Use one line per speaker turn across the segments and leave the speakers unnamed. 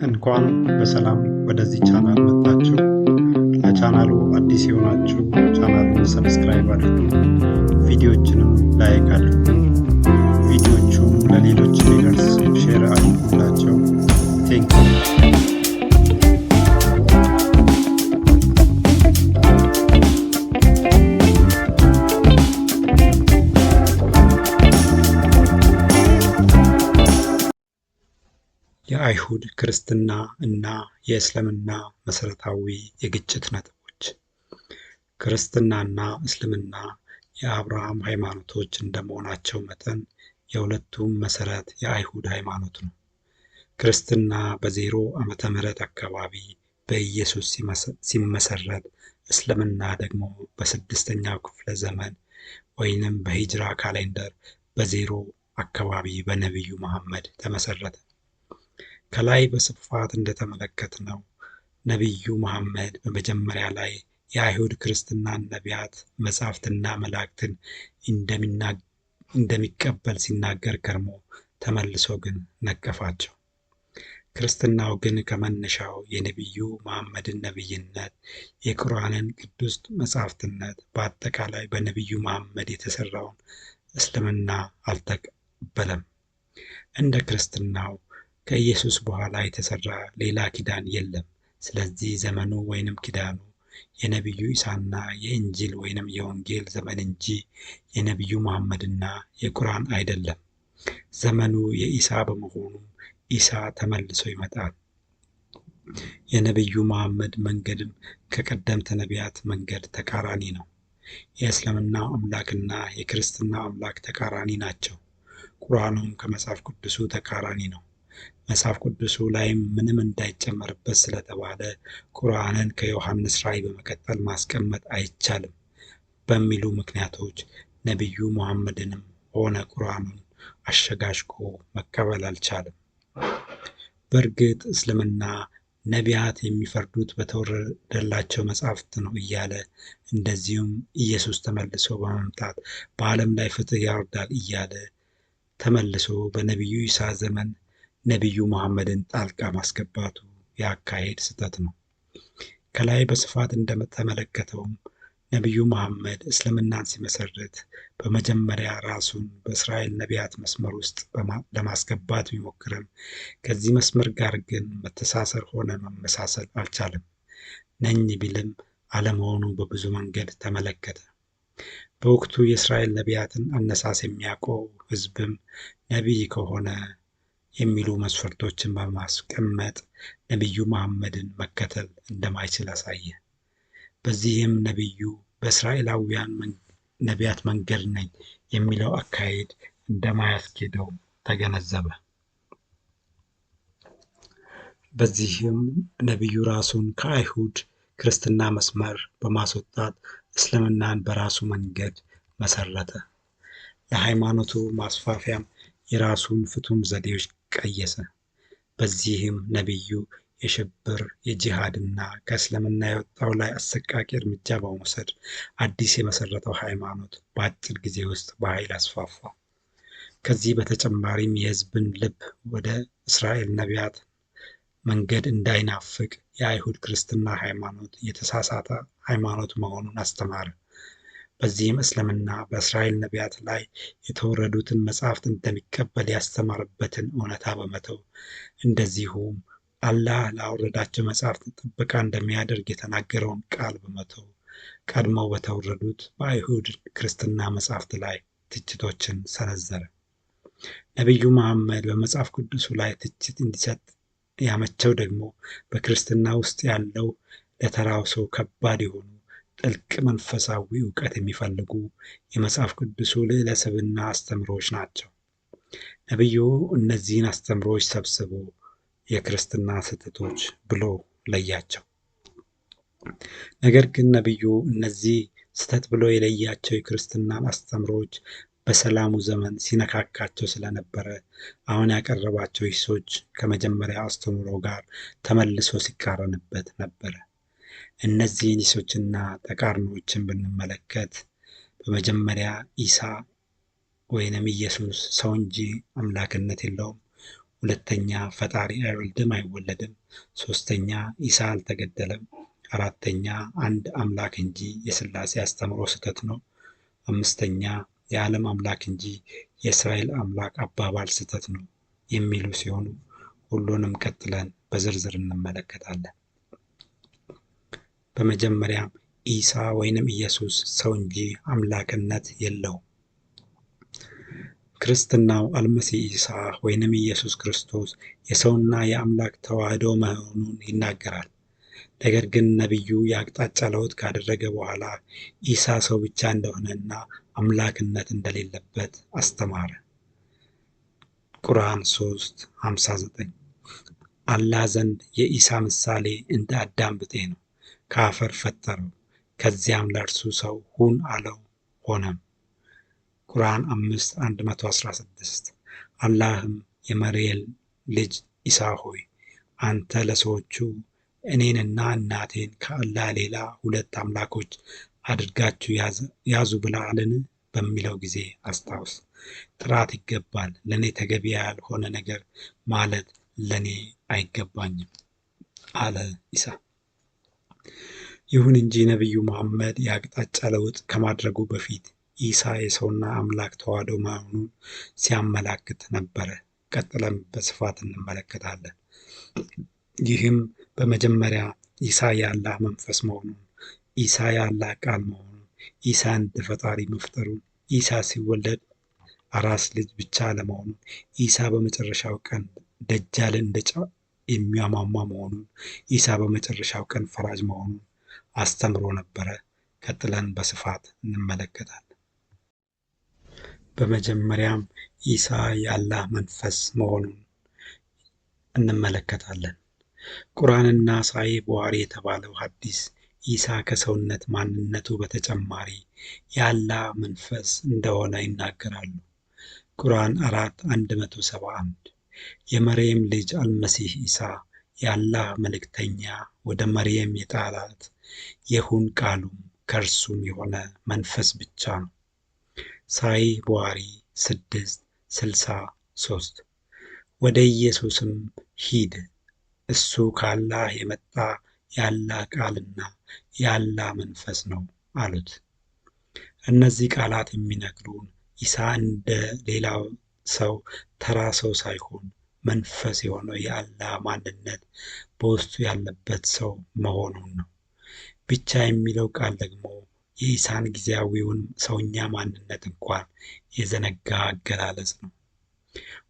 እንኳን በሰላም ወደዚህ ቻናል መጣችሁ። ለቻናሉ አዲስ የሆናችሁ ቻናሉን ሰብስክራይብ አድርጉ፣ ቪዲዮዎችንም ላይክ አድርጉ። ቪዲዮቹም ለሌሎች እንዲደርስ ሼር አድርጉላቸው። ቴንኪው። የአይሁድ ክርስትና እና የእስልምና መሰረታዊ የግጭት ነጥቦች። ክርስትናና እስልምና የአብርሃም ሃይማኖቶች እንደመሆናቸው መጠን የሁለቱም መሰረት የአይሁድ ሃይማኖት ነው። ክርስትና በ0 ዓመተ ምህረት አካባቢ በኢየሱስ ሲመሰረት፣ እስልምና ደግሞ በ6ኛው ክፍለ ዘመን ወይንም በሂጅራ ካሌንደር በ0 አካባቢ በነቢዩ መሐመድ ተመሰረተ። ከላይ በስፋት እንደተመለከትነው ነቢዩ መሐመድ በመጀመሪያ ላይ የአይሁድ ክርስትናን ነቢያት፣ መጻሕፍትና መላእክትን እንደሚቀበል ሲናገር ከርሞ ተመልሶ ግን ነቀፋቸው። ክርስትናው ግን ከመነሻው የነቢዩ መሐመድን ነቢይነት፣ የቁርአንን ቅዱስ መጻሕፍትነት፣ በአጠቃላይ በነቢዩ መሐመድ የተሰራውን እስልምና አልተቀበለም። እንደ ክርስትናው ከኢየሱስ በኋላ የተሰራ ሌላ ኪዳን የለም። ስለዚህ ዘመኑ ወይንም ኪዳኑ የነቢዩ ኢሳና የእንጂል ወይንም የወንጌል ዘመን እንጂ የነቢዩ መሐመድና የቁርአን አይደለም። ዘመኑ የኢሳ በመሆኑ ኢሳ ተመልሶ ይመጣል። የነቢዩ መሐመድ መንገድም ከቀደምት ነቢያት መንገድ ተቃራኒ ነው። የእስልምና አምላክና የክርስትና አምላክ ተቃራኒ ናቸው። ቁርአኑም ከመጽሐፍ ቅዱሱ ተቃራኒ ነው። መጽሐፍ ቅዱሱ ላይም ምንም እንዳይጨመርበት ስለተባለ ቁርአንን ከዮሐንስ ራእይ በመቀጠል ማስቀመጥ አይቻልም በሚሉ ምክንያቶች ነቢዩ መሐመድንም ሆነ ቁርአኑን አሸጋሽጎ መቀበል አልቻለም። በእርግጥ እስልምና ነቢያት የሚፈርዱት በተወረደላቸው መጻሕፍት ነው እያለ፣ እንደዚሁም ኢየሱስ ተመልሶ በመምጣት በዓለም ላይ ፍትህ ያወርዳል እያለ ተመልሶ በነቢዩ ኢሳ ዘመን ነቢዩ መሐመድን ጣልቃ ማስገባቱ የአካሄድ ስህተት ነው። ከላይ በስፋት እንደተመለከተውም ነቢዩ መሐመድ እስልምናን ሲመሰርት በመጀመሪያ ራሱን በእስራኤል ነቢያት መስመር ውስጥ ለማስገባት ቢሞክርም ከዚህ መስመር ጋር ግን መተሳሰር ሆነ መመሳሰል አልቻለም። ነኝ ቢልም አለመሆኑ በብዙ መንገድ ተመለከተ። በወቅቱ የእስራኤል ነቢያትን አነሳስ የሚያውቀው ሕዝብም ነቢይ ከሆነ የሚሉ መስፈርቶችን በማስቀመጥ ነቢዩ መሐመድን መከተል እንደማይችል አሳየ። በዚህም ነቢዩ በእስራኤላውያን ነቢያት መንገድ ነኝ የሚለው አካሄድ እንደማያስኬደው ተገነዘበ። በዚህም ነቢዩ ራሱን ከአይሁድ ክርስትና መስመር በማስወጣት እስልምናን በራሱ መንገድ መሰረተ። ለሃይማኖቱ ማስፋፊያም የራሱን ፍቱን ዘዴዎች ቀየሰ። በዚህም ነቢዩ የሽብር፣ የጂሃድና ከእስልምና የወጣው ላይ አሰቃቂ እርምጃ በመውሰድ አዲስ የመሰረተው ሃይማኖት በአጭር ጊዜ ውስጥ በኃይል አስፋፋ። ከዚህ በተጨማሪም የሕዝብን ልብ ወደ እስራኤል ነቢያት መንገድ እንዳይናፍቅ የአይሁድ ክርስትና ሃይማኖት የተሳሳተ ሃይማኖት መሆኑን አስተማረ። በዚህም እስልምና በእስራኤል ነቢያት ላይ የተወረዱትን መጻሕፍት እንደሚቀበል ያስተማረበትን እውነታ በመተው፣ እንደዚሁም አላህ ላወረዳቸው መጻሕፍት ጥበቃ እንደሚያደርግ የተናገረውን ቃል በመተው ቀድመው በተወረዱት በአይሁድ ክርስትና መጻሕፍት ላይ ትችቶችን ሰነዘረ። ነቢዩ መሐመድ በመጽሐፍ ቅዱሱ ላይ ትችት እንዲሰጥ ያመቸው ደግሞ በክርስትና ውስጥ ያለው ለተራው ሰው ከባድ የሆኑ ጥልቅ መንፈሳዊ እውቀት የሚፈልጉ የመጽሐፍ ቅዱሱ ልዕለ ስብዕና አስተምሮች ናቸው። ነቢዩ እነዚህን አስተምሮች ሰብስቦ የክርስትና ስህተቶች ብሎ ለያቸው። ነገር ግን ነቢዩ እነዚህ ስህተት ብሎ የለያቸው የክርስትናን አስተምሮች በሰላሙ ዘመን ሲነካካቸው ስለነበረ አሁን ያቀረባቸው ሂሶች ከመጀመሪያ አስተምሮ ጋር ተመልሶ ሲቃረንበት ነበረ። እነዚህን ሂሶችና ተቃርኖችን ብንመለከት በመጀመሪያ ኢሳ ወይንም ኢየሱስ ሰው እንጂ አምላክነት የለውም፣ ሁለተኛ ፈጣሪ አይወልድም አይወለድም። ሶስተኛ ኢሳ አልተገደለም። አራተኛ አንድ አምላክ እንጂ የሥላሴ አስተምሮ ስህተት ነው። አምስተኛ የዓለም አምላክ እንጂ የእስራኤል አምላክ አባባል ስህተት ነው የሚሉ ሲሆኑ ሁሉንም ቀጥለን በዝርዝር እንመለከታለን። በመጀመሪያም ኢሳ ወይንም ኢየሱስ ሰው እንጂ አምላክነት የለውም። ክርስትናው አልመሲህ ኢሳ ወይንም ኢየሱስ ክርስቶስ የሰውና የአምላክ ተዋህዶ መሆኑን ይናገራል። ነገር ግን ነቢዩ የአቅጣጫ ለውጥ ካደረገ በኋላ ኢሳ ሰው ብቻ እንደሆነና አምላክነት እንደሌለበት አስተማረ። ቁርአን 3:59 አላህ ዘንድ የኢሳ ምሳሌ እንደ አዳም ብጤ ነው። ከአፈር ፈጠረው፣ ከዚያም ለእርሱ ሰው ሁን አለው፣ ሆነም። ቁርአን 5:116 አላህም የመርየም ልጅ ኢሳ ሆይ አንተ ለሰዎቹ እኔንና እናቴን ከአላህ ሌላ ሁለት አምላኮች አድርጋችሁ ያዙ ብለሃልን በሚለው ጊዜ አስታውስ። ጥራት ይገባል፣ ለእኔ ተገቢ ያልሆነ ነገር ማለት ለእኔ አይገባኝም አለ ኢሳ። ይሁን እንጂ ነቢዩ መሐመድ የአቅጣጫ ለውጥ ከማድረጉ በፊት ኢሳ የሰውና አምላክ ተዋህዶ መሆኑን ሲያመላክት ነበረ። ቀጥለን በስፋት እንመለከታለን። ይህም በመጀመሪያ ኢሳ የአላህ መንፈስ መሆኑን፣ ኢሳ የአላህ ቃል መሆኑን፣ ኢሳ እንደ ፈጣሪ መፍጠሩን፣ ኢሳ ሲወለድ አራስ ልጅ ብቻ አለመሆኑን፣ ኢሳ በመጨረሻው ቀን ደጃልን እንደ ጨው የሚያሟሟ መሆኑን፣ ኢሳ በመጨረሻው ቀን ፈራጅ መሆኑን አስተምሮ ነበረ። ቀጥለን በስፋት እንመለከታለን። በመጀመሪያም ኢሳ የአላህ መንፈስ መሆኑን እንመለከታለን። ቁርአንና ሳሂህ ቡኻሪ የተባለው ሐዲስ ኢሳ ከሰውነት ማንነቱ በተጨማሪ የአላህ መንፈስ እንደሆነ ይናገራሉ። ቁርአን 4:171 የመርየም ልጅ አልመሲህ ኢሳ የአላህ መልእክተኛ ወደ መርየም የጣላት የሁን ቃሉም ከእርሱም የሆነ መንፈስ ብቻ ነው። ሳሂህ ቡኻሪ 6:63 ወደ ኢየሱስም ሂድ እሱ ከአላህ የመጣ የአላህ ቃልና የአላህ መንፈስ ነው አሉት። እነዚህ ቃላት የሚነግሩን ኢሳ እንደ ሌላው ሰው ተራ ሰው ሳይሆን መንፈስ የሆነው የአላህ ማንነት በውስጡ ያለበት ሰው መሆኑን ነው። ብቻ የሚለው ቃል ደግሞ የኢሳን ጊዜያዊውን ሰውኛ ማንነት እንኳን የዘነጋ አገላለጽ ነው።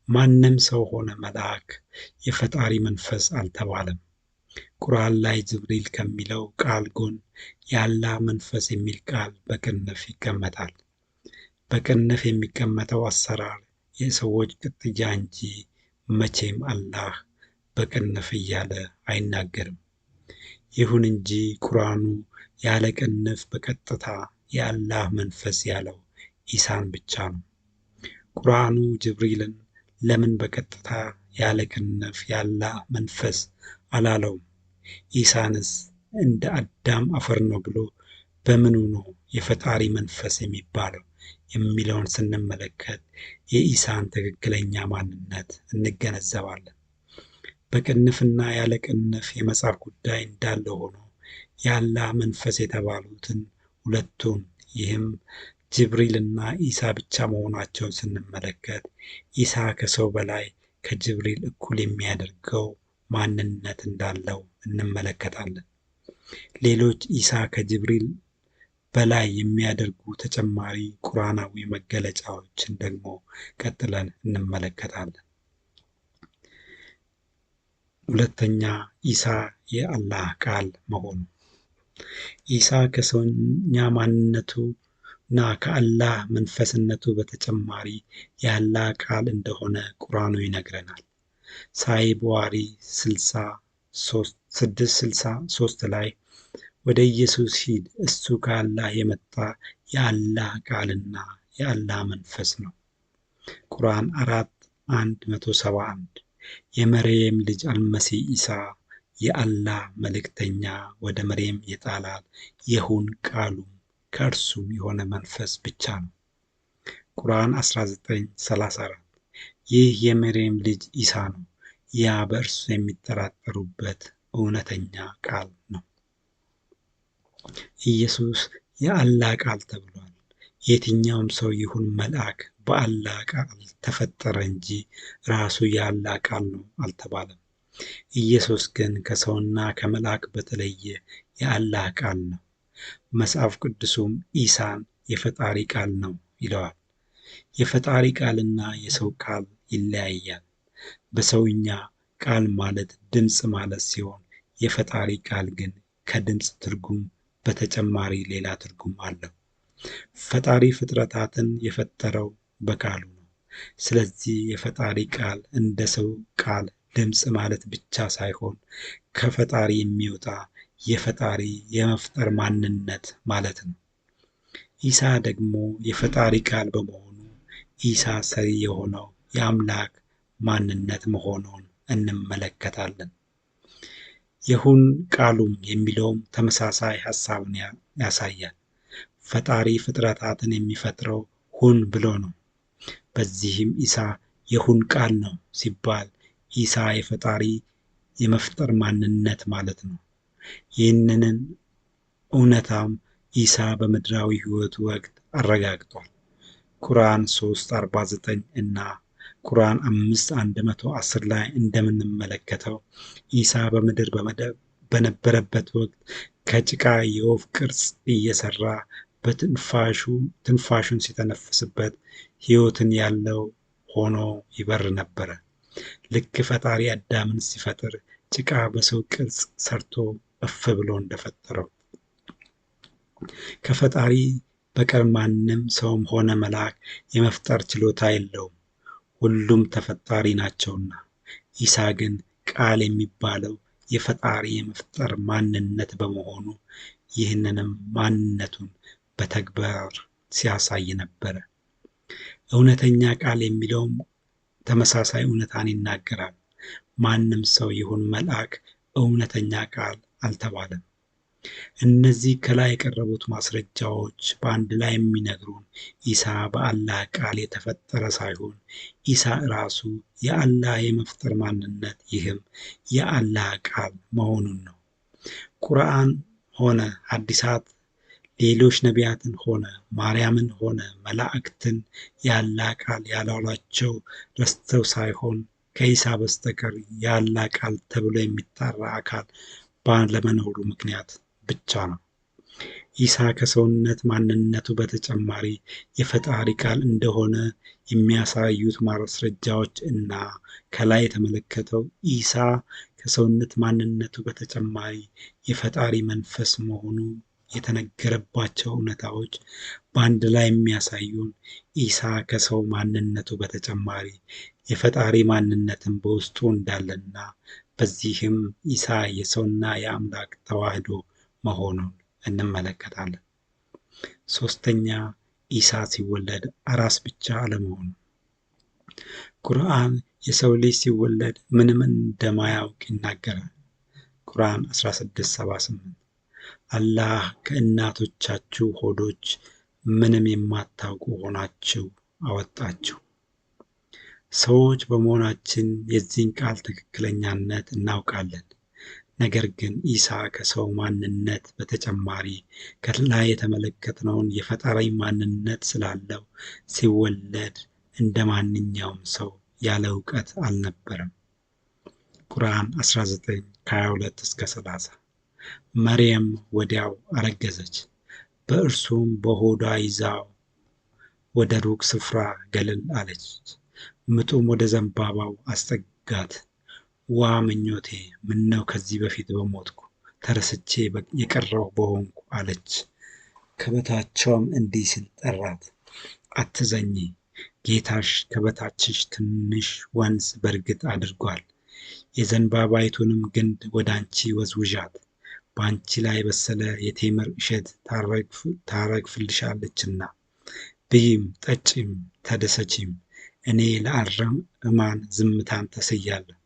ማንም ሰው ሆነ መልአክ የፈጣሪ መንፈስ አልተባለም። ቁርአን ላይ ጅብሪል ከሚለው ቃል ጎን የአላህ መንፈስ የሚል ቃል በቅንፍ ይቀመጣል። በቅንፍ የሚቀመጠው አሰራር የሰዎች ቅጥያ እንጂ መቼም አላህ በቅንፍ እያለ አይናገርም። ይሁን እንጂ ቁርአኑ ያለ ቅንፍ በቀጥታ የአላህ መንፈስ ያለው ኢሳን ብቻ ነው። ቁርአኑ ጅብሪልን ለምን በቀጥታ ያለ ቅንፍ የአላህ መንፈስ አላለውም? ኢሳንስ እንደ አዳም አፈር ነው ብሎ በምኑ ነው የፈጣሪ መንፈስ የሚባለው የሚለውን ስንመለከት የኢሳን ትክክለኛ ማንነት እንገነዘባለን። በቅንፍና ያለ ቅንፍ የመጻፍ ጉዳይ እንዳለ ሆኖ የአላህ መንፈስ የተባሉትን ሁለቱን ይህም ጅብሪልና ኢሳ ብቻ መሆናቸውን ስንመለከት ኢሳ ከሰው በላይ ከጅብሪል እኩል የሚያደርገው ማንነት እንዳለው እንመለከታለን። ሌሎች ኢሳ ከጅብሪል በላይ የሚያደርጉ ተጨማሪ ቁርአናዊ መገለጫዎችን ደግሞ ቀጥለን እንመለከታለን። ሁለተኛ ኢሳ የአላህ ቃል መሆኑ። ኢሳ ከሰውኛ ማንነቱ እና ከአላህ መንፈስነቱ በተጨማሪ የአላህ ቃል እንደሆነ ቁርአኑ ይነግረናል። ሳሂህ ቡኻሪ 6:63 ላይ ወደ ኢየሱስ ሂድ እሱ ከአላህ የመጣ የአላህ ቃልና የአላህ መንፈስ ነው። ቁርአን 4:171 የመርየም ልጅ አልመሲህ ኢሳ የአላህ መልእክተኛ ወደ መርየም የጣላት የሁን ቃሉም ከእርሱም የሆነ መንፈስ ብቻ ነው። ቁርአን 19:34 ይህ የመርየም ልጅ ኢሳ ነው። ያ በእርሱ የሚጠራጠሩበት እውነተኛ ቃል ነው። ኢየሱስ የአላህ ቃል ተብሏል። የትኛውም ሰው ይሁን መልአክ በአላህ ቃል ተፈጠረ እንጂ ራሱ የአላህ ቃል ነው አልተባለም። ኢየሱስ ግን ከሰውና ከመልአክ በተለየ የአላህ ቃል ነው። መጽሐፍ ቅዱሱም ኢሳን የፈጣሪ ቃል ነው ይለዋል። የፈጣሪ ቃልና የሰው ቃል ይለያያል። በሰውኛ ቃል ማለት ድምፅ ማለት ሲሆን የፈጣሪ ቃል ግን ከድምፅ ትርጉም በተጨማሪ ሌላ ትርጉም አለው። ፈጣሪ ፍጥረታትን የፈጠረው በቃሉ ነው። ስለዚህ የፈጣሪ ቃል እንደ ሰው ቃል ድምፅ ማለት ብቻ ሳይሆን ከፈጣሪ የሚወጣ የፈጣሪ የመፍጠር ማንነት ማለት ነው። ኢሳ ደግሞ የፈጣሪ ቃል በመሆኑ ኢሳ ሰሪ የሆነው የአምላክ ማንነት መሆኑን እንመለከታለን። ይሁን ቃሉም የሚለውም ተመሳሳይ ሐሳብን ያሳያል። ፈጣሪ ፍጥረታትን የሚፈጥረው ሁን ብሎ ነው። በዚህም ኢሳ የሁን ቃል ነው ሲባል ኢሳ የፈጣሪ የመፍጠር ማንነት ማለት ነው። ይህንን እውነታም ኢሳ በምድራዊ ሕይወቱ ወቅት አረጋግጧል። ቁርአን 3:49 እና ቁርአን 5:110 ላይ እንደምንመለከተው ኢሳ በምድር በነበረበት ወቅት ከጭቃ የወፍ ቅርጽ እየሰራ ትንፋሹን ሲተነፍስበት ሕይወትን ያለው ሆኖ ይበር ነበረ። ልክ ፈጣሪ አዳምን ሲፈጥር ጭቃ በሰው ቅርጽ ሰርቶ እፍ ብሎ እንደፈጠረው ከፈጣሪ በቀር ማንም ሰውም ሆነ መልአክ የመፍጠር ችሎታ የለውም፣ ሁሉም ተፈጣሪ ናቸውና። ኢሳ ግን ቃል የሚባለው የፈጣሪ የመፍጠር ማንነት በመሆኑ ይህንንም ማንነቱን በተግባር ሲያሳይ ነበረ። እውነተኛ ቃል የሚለውም ተመሳሳይ እውነታን ይናገራል። ማንም ሰው ይሁን መልአክ እውነተኛ ቃል አልተባለም። እነዚህ ከላይ የቀረቡት ማስረጃዎች በአንድ ላይ የሚነግሩን ኢሳ በአላህ ቃል የተፈጠረ ሳይሆን ኢሳ ራሱ የአላህ የመፍጠር ማንነት ይህም የአላህ ቃል መሆኑን ነው። ቁርአን ሆነ ሐዲሳት ሌሎች ነቢያትን ሆነ ማርያምን ሆነ መላእክትን የአላህ ቃል ያሏቸው ረስተው ሳይሆን ከኢሳ በስተቀር የአላህ ቃል ተብሎ የሚጠራ አካል ባለመኖሩ ምክንያት ብቻ ነው። ኢሳ ከሰውነት ማንነቱ በተጨማሪ የፈጣሪ ቃል እንደሆነ የሚያሳዩት ማስረጃዎች እና ከላይ የተመለከተው ኢሳ ከሰውነት ማንነቱ በተጨማሪ የፈጣሪ መንፈስ መሆኑ የተነገረባቸው እውነታዎች በአንድ ላይ የሚያሳዩን ኢሳ ከሰው ማንነቱ በተጨማሪ የፈጣሪ ማንነትን በውስጡ እንዳለና በዚህም ኢሳ የሰውና የአምላክ ተዋህዶ መሆኑን እንመለከታለን። ሶስተኛ ኢሳ ሲወለድ አራስ ብቻ አለመሆኑ። ቁርአን የሰው ልጅ ሲወለድ ምንም እንደማያውቅ ይናገራል። ቁርአን 16:78 አላህ ከእናቶቻችሁ ሆዶች ምንም የማታውቁ ሆናችሁ አወጣችሁ። ሰዎች በመሆናችን የዚህን ቃል ትክክለኛነት እናውቃለን። ነገር ግን ኢሳ ከሰው ማንነት በተጨማሪ ከላይ የተመለከትነውን የፈጣሪ ማንነት ስላለው ሲወለድ እንደ ማንኛውም ሰው ያለ እውቀት አልነበረም። ቁርአን 19:22-30 መርየም ወዲያው አረገዘች፣ በእርሱም በሆዷ ይዛው ወደ ሩቅ ስፍራ ገለል አለች። ምጡም ወደ ዘንባባው አስጠጋት። ዋ ምኞቴ፣ ምነው ከዚህ በፊት በሞትኩ ተረስቼ የቀረሁ በሆንኩ አለች። ከበታቿም እንዲህ ሲል ጠራት፣ አትዘኚ፣ ጌታሽ ከበታችሽ ትንሽ ወንዝ በእርግጥ አድርጓል። የዘንባባይቱንም ግንድ ወደ አንቺ ወዝውዣት፣ በአንቺ ላይ የበሰለ የቴምር እሸት ታረግፍልሻለችና ብይም፣ ጠጪም፣ ተደሰቺም። እኔ ለአረማን ዝምታን ተስያለሁ፣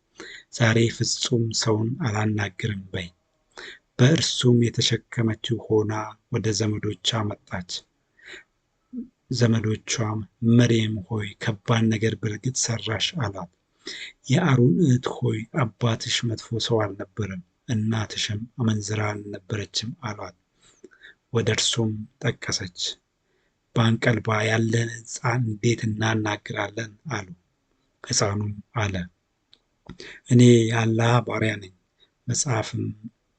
ዛሬ ፍጹም ሰውን አላናግርም በይ። በእርሱም የተሸከመችው ሆና ወደ ዘመዶቿ መጣች። ዘመዶቿም መርየም ሆይ ከባድ ነገር በእርግጥ ሰራሽ አሏት። የአሮን እህት ሆይ አባትሽ መጥፎ ሰው አልነበረም፣ እናትሽም አመንዝራ አልነበረችም አሏት። ወደ እርሱም ጠቀሰች። በአንቀልባ ያለን ሕፃን እንዴት እናናግራለን አሉ። ሕፃኑም አለ፣ እኔ የአላህ ባሪያ ነኝ፣ መጽሐፍም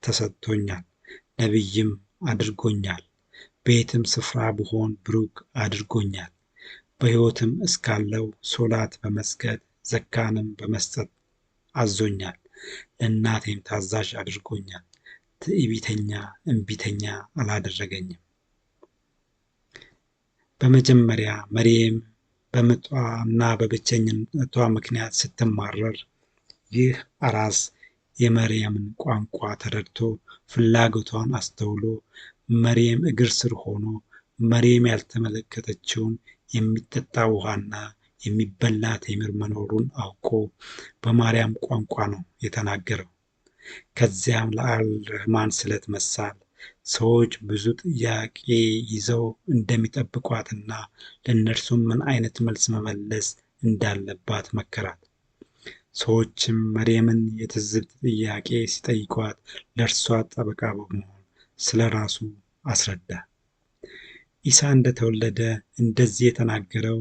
ተሰጥቶኛል፣ ነቢይም አድርጎኛል፣ በየትም ስፍራ ብሆን ብሩክ አድርጎኛል፣ በሕይወትም እስካለው ሶላት በመስገድ ዘካንም በመስጠት አዞኛል፣ ለእናቴም ታዛዥ አድርጎኛል፣ ትዕቢተኛ እምቢተኛ አላደረገኝም። በመጀመሪያ መርየም በምጧና በብቸኝነቷ ምክንያት ስትማረር ይህ አራስ የመርየምን ቋንቋ ተረድቶ ፍላጎቷን አስተውሎ መርየም እግር ስር ሆኖ መርየም ያልተመለከተችውን የሚጠጣ ውሃና የሚበላ ቴምር መኖሩን አውቆ በማርያም ቋንቋ ነው የተናገረው። ከዚያም ለአልረህማን ስለት መሳል። ሰዎች ብዙ ጥያቄ ይዘው እንደሚጠብቋትና ለእነርሱም ምን አይነት መልስ መመለስ እንዳለባት መከራት። ሰዎችም መርየምን የትዝብት ጥያቄ ሲጠይቋት ለእርሷ ጠበቃ በመሆን ስለ ራሱ አስረዳ። ኢሳ እንደተወለደ እንደዚህ የተናገረው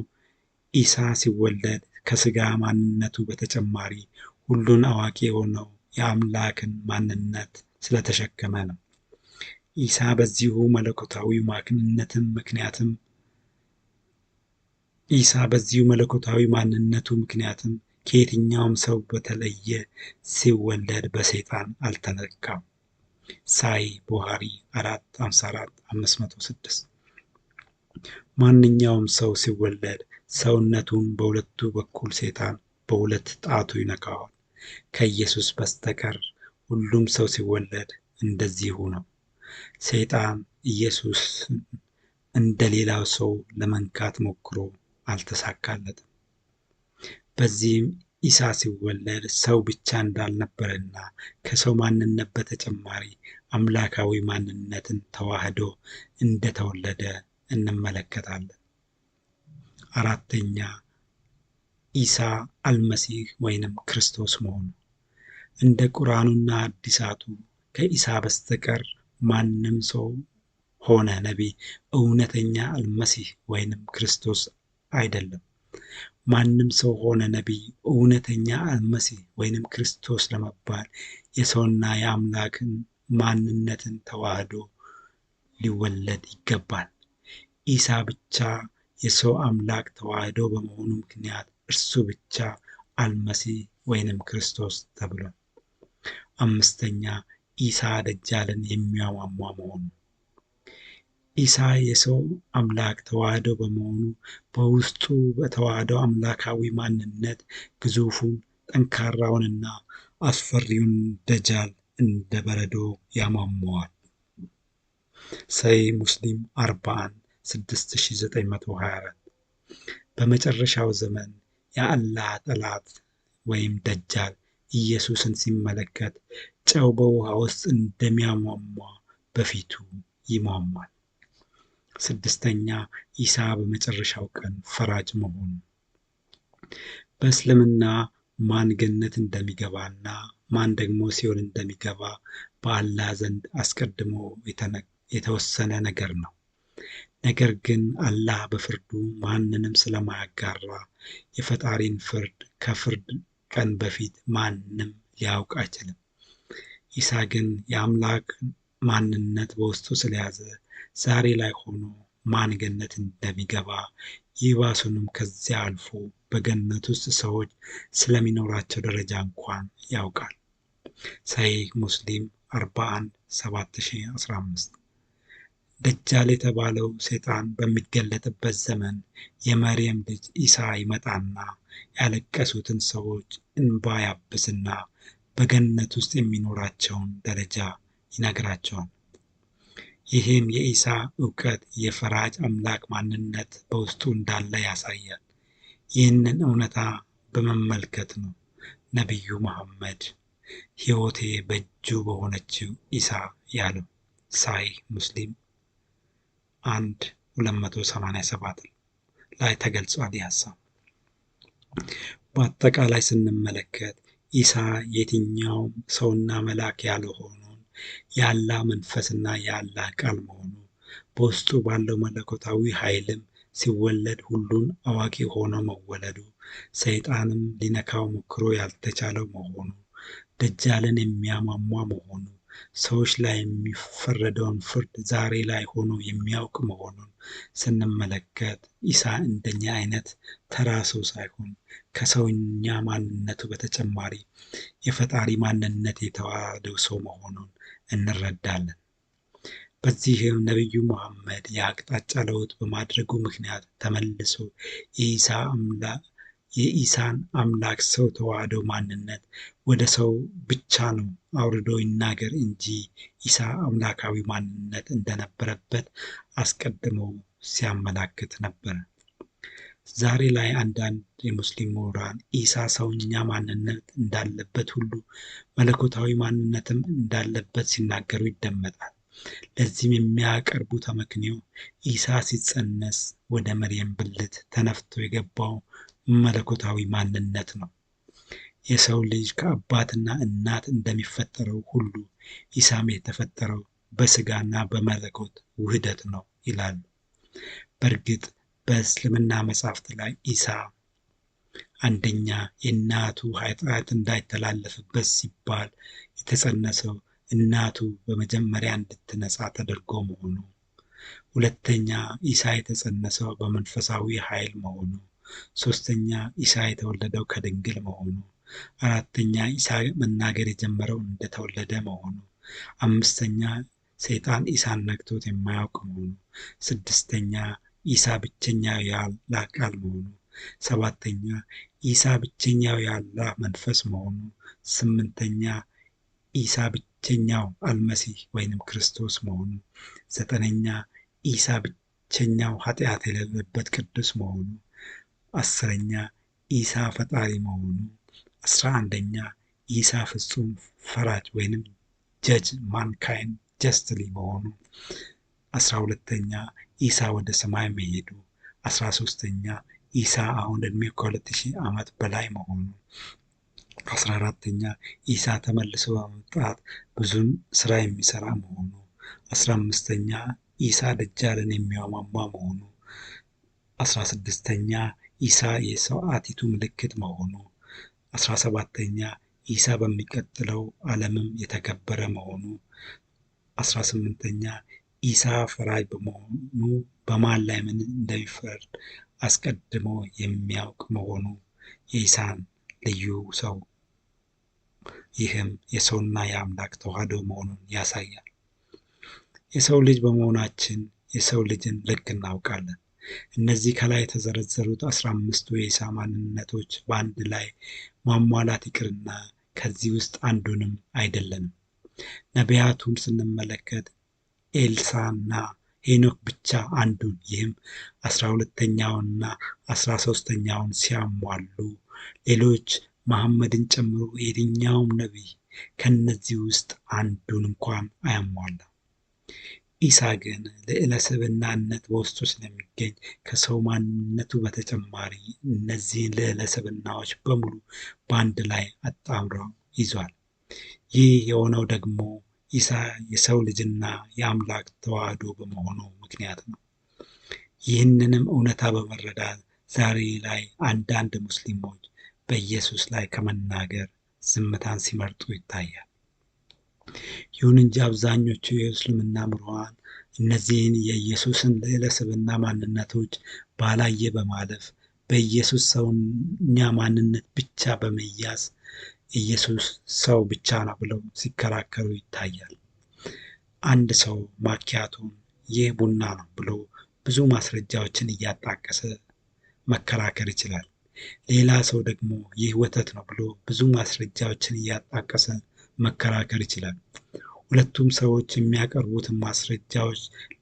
ኢሳ ሲወለድ ከሥጋ ማንነቱ በተጨማሪ ሁሉን አዋቂ የሆነው የአምላክን ማንነት ስለተሸከመ ነው። ኢሳ በዚሁ መለኮታዊ ማንነቱ ምክንያትም ከየትኛውም ሰው በተለየ ሲወለድ በሰይጣን አልተነካም። ሳይ ቡኻሪ 454-506 ማንኛውም ሰው ሲወለድ ሰውነቱን በሁለቱ በኩል ሰይጣን በሁለት ጣቱ ይነካዋል። ከኢየሱስ በስተቀር ሁሉም ሰው ሲወለድ እንደዚሁ ነው። ሰይጣን ኢየሱስን እንደሌላው ሰው ለመንካት ሞክሮ አልተሳካለትም። በዚህም ኢሳ ሲወለድ ሰው ብቻ እንዳልነበረና ከሰው ማንነት በተጨማሪ አምላካዊ ማንነትን ተዋህዶ እንደተወለደ እንመለከታለን። አራተኛ ኢሳ አልመሲህ ወይንም ክርስቶስ መሆኑ። እንደ ቁርአኑና ሐዲሳቱ ከኢሳ በስተቀር ማንም ሰው ሆነ ነቢይ እውነተኛ አልመሲህ ወይንም ክርስቶስ አይደለም። ማንም ሰው ሆነ ነቢይ እውነተኛ አልመሲህ ወይንም ክርስቶስ ለመባል የሰውና የአምላክን ማንነትን ተዋህዶ ሊወለድ ይገባል። ኢሳ ብቻ የሰው አምላክ ተዋህዶ በመሆኑ ምክንያት እርሱ ብቻ አልመሲህ ወይንም ክርስቶስ ተብሏል። አምስተኛ ኢሳ ደጃልን የሚያሟሟ መሆኑ። ኢሳ የሰው አምላክ ተዋህዶ በመሆኑ በውስጡ በተዋህደው አምላካዊ ማንነት ግዙፉን ጠንካራውንና አስፈሪውን ደጃል እንደ በረዶ ያሟሟዋል። ሰሂህ ሙስሊም 41-6924 በመጨረሻው ዘመን የአላህ ጠላት ወይም ደጃል ኢየሱስን ሲመለከት ጨው በውሃ ውስጥ እንደሚያሟሟ በፊቱ ይሟሟል። ስድስተኛ ኢሳ በመጨረሻው ቀን ፈራጅ መሆኑ። በእስልምና ማን ገነት እንደሚገባና ማን ደግሞ ሲኦል እንደሚገባ በአላህ ዘንድ አስቀድሞ የተወሰነ ነገር ነው። ነገር ግን አላህ በፍርዱ ማንንም ስለማያጋራ የፈጣሪን ፍርድ ከፍርድ ቀን በፊት ማንም ሊያውቅ አይችልም። ኢሳ ግን የአምላክ ማንነት በውስጡ ስለያዘ ዛሬ ላይ ሆኖ ማን ገነት እንደሚገባ ይባሱንም ከዚያ አልፎ በገነት ውስጥ ሰዎች ስለሚኖራቸው ደረጃ እንኳን ያውቃል። ሰሂህ ሙስሊም 41-7015 ደጃል የተባለው ሰይጣን በሚገለጥበት ዘመን የመርየም ልጅ ኢሳ ይመጣና ያለቀሱትን ሰዎች እንባ ያብስና በገነት ውስጥ የሚኖራቸውን ደረጃ ይነግራቸዋል። ይህም የኢሳ ዕውቀት የፈራጅ አምላክ ማንነት በውስጡ እንዳለ ያሳያል። ይህንን እውነታ በመመልከት ነው ነቢዩ መሐመድ ሕይወቴ በእጁ በሆነችው ኢሳ ያለው። ሰሂህ ሙስሊም 1-287 ላይ ተገልጿል። ይህ ሀሳብ በአጠቃላይ ስንመለከት ኢሳ የትኛውም ሰውና መልአክ ያልሆነውን የአላህ መንፈስና የአላህ ቃል መሆኑ በውስጡ ባለው መለኮታዊ ኃይልም ሲወለድ ሁሉን አዋቂ ሆኖ መወለዱ ሰይጣንም ሊነካው ሞክሮ ያልተቻለው መሆኑ ደጃልን የሚያሟሟ መሆኑ ሰዎች ላይ የሚፈረደውን ፍርድ ዛሬ ላይ ሆኖ የሚያውቅ መሆኑን ስንመለከት ኢሳ እንደኛ አይነት ተራ ሰው ሳይሆን ከሰውኛ ማንነቱ በተጨማሪ የፈጣሪ ማንነት የተዋሃደው ሰው መሆኑን እንረዳለን። በዚህም ነቢዩ መሐመድ የአቅጣጫ ለውጥ በማድረጉ ምክንያት ተመልሶ የኢሳን አምላክ ሰው ተዋህደው ማንነት ወደ ሰው ብቻ ነው አውርዶ ይናገር እንጂ ኢሳ አምላካዊ ማንነት እንደነበረበት አስቀድሞ ሲያመላክት ነበር። ዛሬ ላይ አንዳንድ የሙስሊም ምሁራን ኢሳ ሰውኛ ማንነት እንዳለበት ሁሉ መለኮታዊ ማንነትም እንዳለበት ሲናገሩ ይደመጣል። ለዚህም የሚያቀርቡት አመክንዮ ኢሳ ሲጸነስ ወደ መርየም ብልት ተነፍቶ የገባው መለኮታዊ ማንነት ነው። የሰው ልጅ ከአባትና እናት እንደሚፈጠረው ሁሉ ኢሳም የተፈጠረው በስጋና በመለኮት ውህደት ነው ይላሉ። በእርግጥ በእስልምና መጻሕፍት ላይ ኢሳ አንደኛ የእናቱ ኃጢአት እንዳይተላለፍበት ሲባል የተጸነሰው እናቱ በመጀመሪያ እንድትነጻ ተደርጎ መሆኑ፣ ሁለተኛ ኢሳ የተጸነሰው በመንፈሳዊ ኃይል መሆኑ፣ ሶስተኛ ኢሳ የተወለደው ከድንግል መሆኑ፣ አራተኛ ኢሳ መናገር የጀመረው እንደተወለደ መሆኑ፣ አምስተኛ ሰይጣን ኢሳን ነክቶት የማያውቅ መሆኑ፣ ስድስተኛ ኢሳ ብቸኛው የአላህ ቃል መሆኑ፣ ሰባተኛ ኢሳ ብቸኛው የአላህ መንፈስ መሆኑ፣ ስምንተኛ ኢሳ ብቸኛው አልመሲህ ወይንም ክርስቶስ መሆኑ፣ ዘጠነኛ ኢሳ ብቸኛው ኃጢአት የሌለበት ቅዱስ መሆኑ፣ አስረኛ ኢሳ ፈጣሪ መሆኑ፣ 11ኛ ኢሳ ፍጹም ፈራጅ ወይንም ጀጅ ማንካይንድ ጀስትሊ መሆኑ፣ 12ኛ ኢሳ ወደ ሰማይ መሄዱ፣ 13ኛ ኢሳ አሁን እድሜው ከ2000 ዓመት በላይ መሆኑ፣ 14ኛ ኢሳ ተመልሶ በመምጣት ብዙን ስራ የሚሰራ መሆኑ፣ 15ኛ ኢሳ ደጃልን የሚያሟሟ መሆኑ፣ 16ኛ ኢሳ የሰውዓቲቱ ምልክት መሆኑ፣ 17ኛ ኢሳ በሚቀጥለው ዓለምም የተከበረ መሆኑ፣ 18ኛ ኢሳ ፈራጅ በመሆኑ በማን ላይ ምን እንደሚፈርድ አስቀድሞ የሚያውቅ መሆኑ የኢሳን ልዩ ሰው ይህም የሰውና የአምላክ ተዋህዶ መሆኑን ያሳያል። የሰው ልጅ በመሆናችን የሰው ልጅን ልክ እናውቃለን። እነዚህ ከላይ የተዘረዘሩት 15ቱ የኢሳ ማንነቶች በአንድ ላይ ማሟላት ይቅርና ከዚህ ውስጥ አንዱንም አይደለንም። ነቢያቱን ስንመለከት ኤልሳና ሄኖክ ብቻ አንዱን ይህም 12ኛውንና 13ኛውን ሲያሟሉ ሌሎች መሐመድን ጨምሮ የትኛውም ነቢይ ከነዚህ ውስጥ አንዱን እንኳን አያሟላም። ኢሳ ግን ልዕለ ስብዕናነት በውስጡ ስለሚገኝ ከሰው ማንነቱ በተጨማሪ እነዚህን ልዕለ ስብዕናዎች በሙሉ በአንድ ላይ አጣምሮ ይዟል። ይህ የሆነው ደግሞ ኢሳ የሰው ልጅና የአምላክ ተዋህዶ በመሆኑ ምክንያት ነው። ይህንንም እውነታ በመረዳት ዛሬ ላይ አንዳንድ ሙስሊሞች በኢየሱስ ላይ ከመናገር ዝምታን ሲመርጡ ይታያል። ይሁን እንጂ አብዛኞቹ የእስልምና ምሁራን እነዚህን የኢየሱስን ልዕለ ስብዕና ማንነቶች ባላየ በማለፍ በኢየሱስ ሰውኛ ማንነት ብቻ በመያዝ ኢየሱስ ሰው ብቻ ነው ብለው ሲከራከሩ ይታያል። አንድ ሰው ማኪያቶን ይህ ቡና ነው ብሎ ብዙ ማስረጃዎችን እያጣቀሰ መከራከር ይችላል። ሌላ ሰው ደግሞ ይህ ወተት ነው ብሎ ብዙ ማስረጃዎችን እያጣቀሰ መከራከር ይችላል። ሁለቱም ሰዎች የሚያቀርቡትን ማስረጃዎች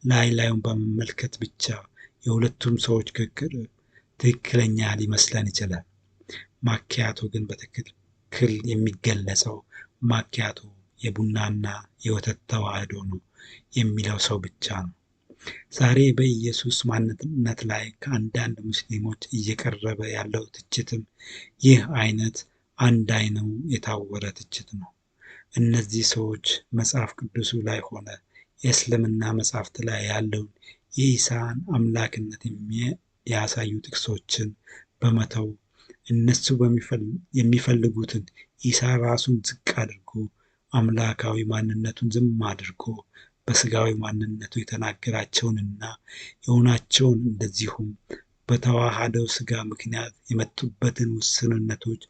ላዩን በመመልከት ብቻ የሁለቱም ሰዎች ክርክር ትክክለኛ ሊመስለን ይችላል። ማኪያቶ ግን በትክክል የሚገለጸው ማኪያቶ የቡናና የወተት ተዋህዶ ነው የሚለው ሰው ብቻ ነው። ዛሬ በኢየሱስ ማንነት ላይ ከአንዳንድ ሙስሊሞች እየቀረበ ያለው ትችትም ይህ አይነት አንድ አይነው የታወረ ትችት ነው። እነዚህ ሰዎች መጽሐፍ ቅዱሱ ላይ ሆነ የእስልምና መጽሐፍት ላይ ያለውን የኢሳን አምላክነት የሚያሳዩ ጥቅሶችን በመተው እነሱ የሚፈልጉትን ኢሳ ራሱን ዝቅ አድርጎ አምላካዊ ማንነቱን ዝም አድርጎ በስጋዊ ማንነቱ የተናገራቸውንና የሆናቸውን እንደዚሁም በተዋሃደው ስጋ ምክንያት የመጡበትን ውስንነቶች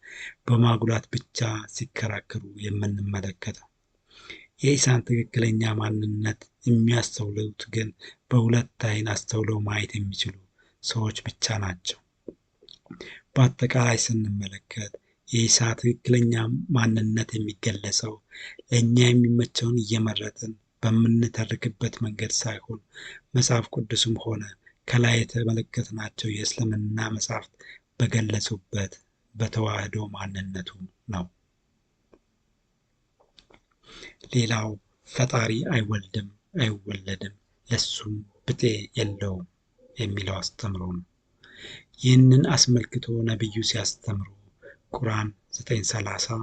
በማጉላት ብቻ ሲከራከሩ የምንመለከተው። የኢሳን ትክክለኛ ማንነት የሚያስተውሉት ግን በሁለት አይን አስተውለው ማየት የሚችሉ ሰዎች ብቻ ናቸው። በአጠቃላይ ስንመለከት የኢሳ ትክክለኛ ማንነት የሚገለጸው ለእኛ የሚመቸውን እየመረጥን በምንተርክበት መንገድ ሳይሆን መጽሐፍ ቅዱስም ሆነ ከላይ የተመለከትናቸው የእስልምና መጽሐፍት በገለጹበት በተዋህዶ ማንነቱ ነው። ሌላው ፈጣሪ አይወልድም አይወለድም ለሱም ብጤ የለውም የሚለው አስተምሮ ነው። ይህንን አስመልክቶ ነቢዩ ሲያስተምሩ ቁርአን 9:30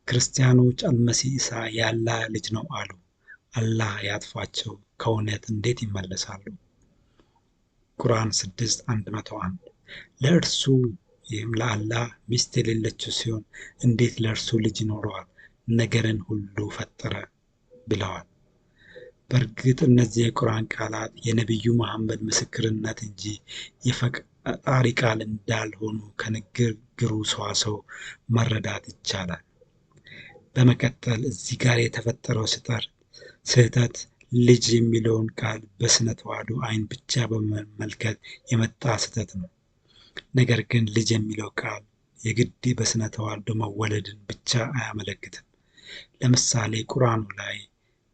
ክርስቲያኖች አልመሲህ ኢሳ የአላህ ልጅ ነው አሉ። አላህ ያጥፋቸው ከእውነት እንዴት ይመለሳሉ? ቁርአን 6:101 ለእርሱ ይህም ለአላህ ሚስት የሌለችው ሲሆን እንዴት ለእርሱ ልጅ ይኖረዋል? ነገርን ሁሉ ፈጠረ ብለዋል። በእርግጥ እነዚህ የቁርአን ቃላት የነቢዩ መሐመድ ምስክርነት እንጂ የፈጣሪ ቃል እንዳልሆኑ ከንግግሩ ሰዋሰው መረዳት ይቻላል። በመቀጠል እዚህ ጋር የተፈጠረው ስህተት ልጅ የሚለውን ቃል በስነ ተዋህዶ አይን ብቻ በመመልከት የመጣ ስህተት ነው። ነገር ግን ልጅ የሚለው ቃል የግድ በስነ ተዋህዶ መወለድን ብቻ አያመለክትም። ለምሳሌ ቁርአኑ ላይ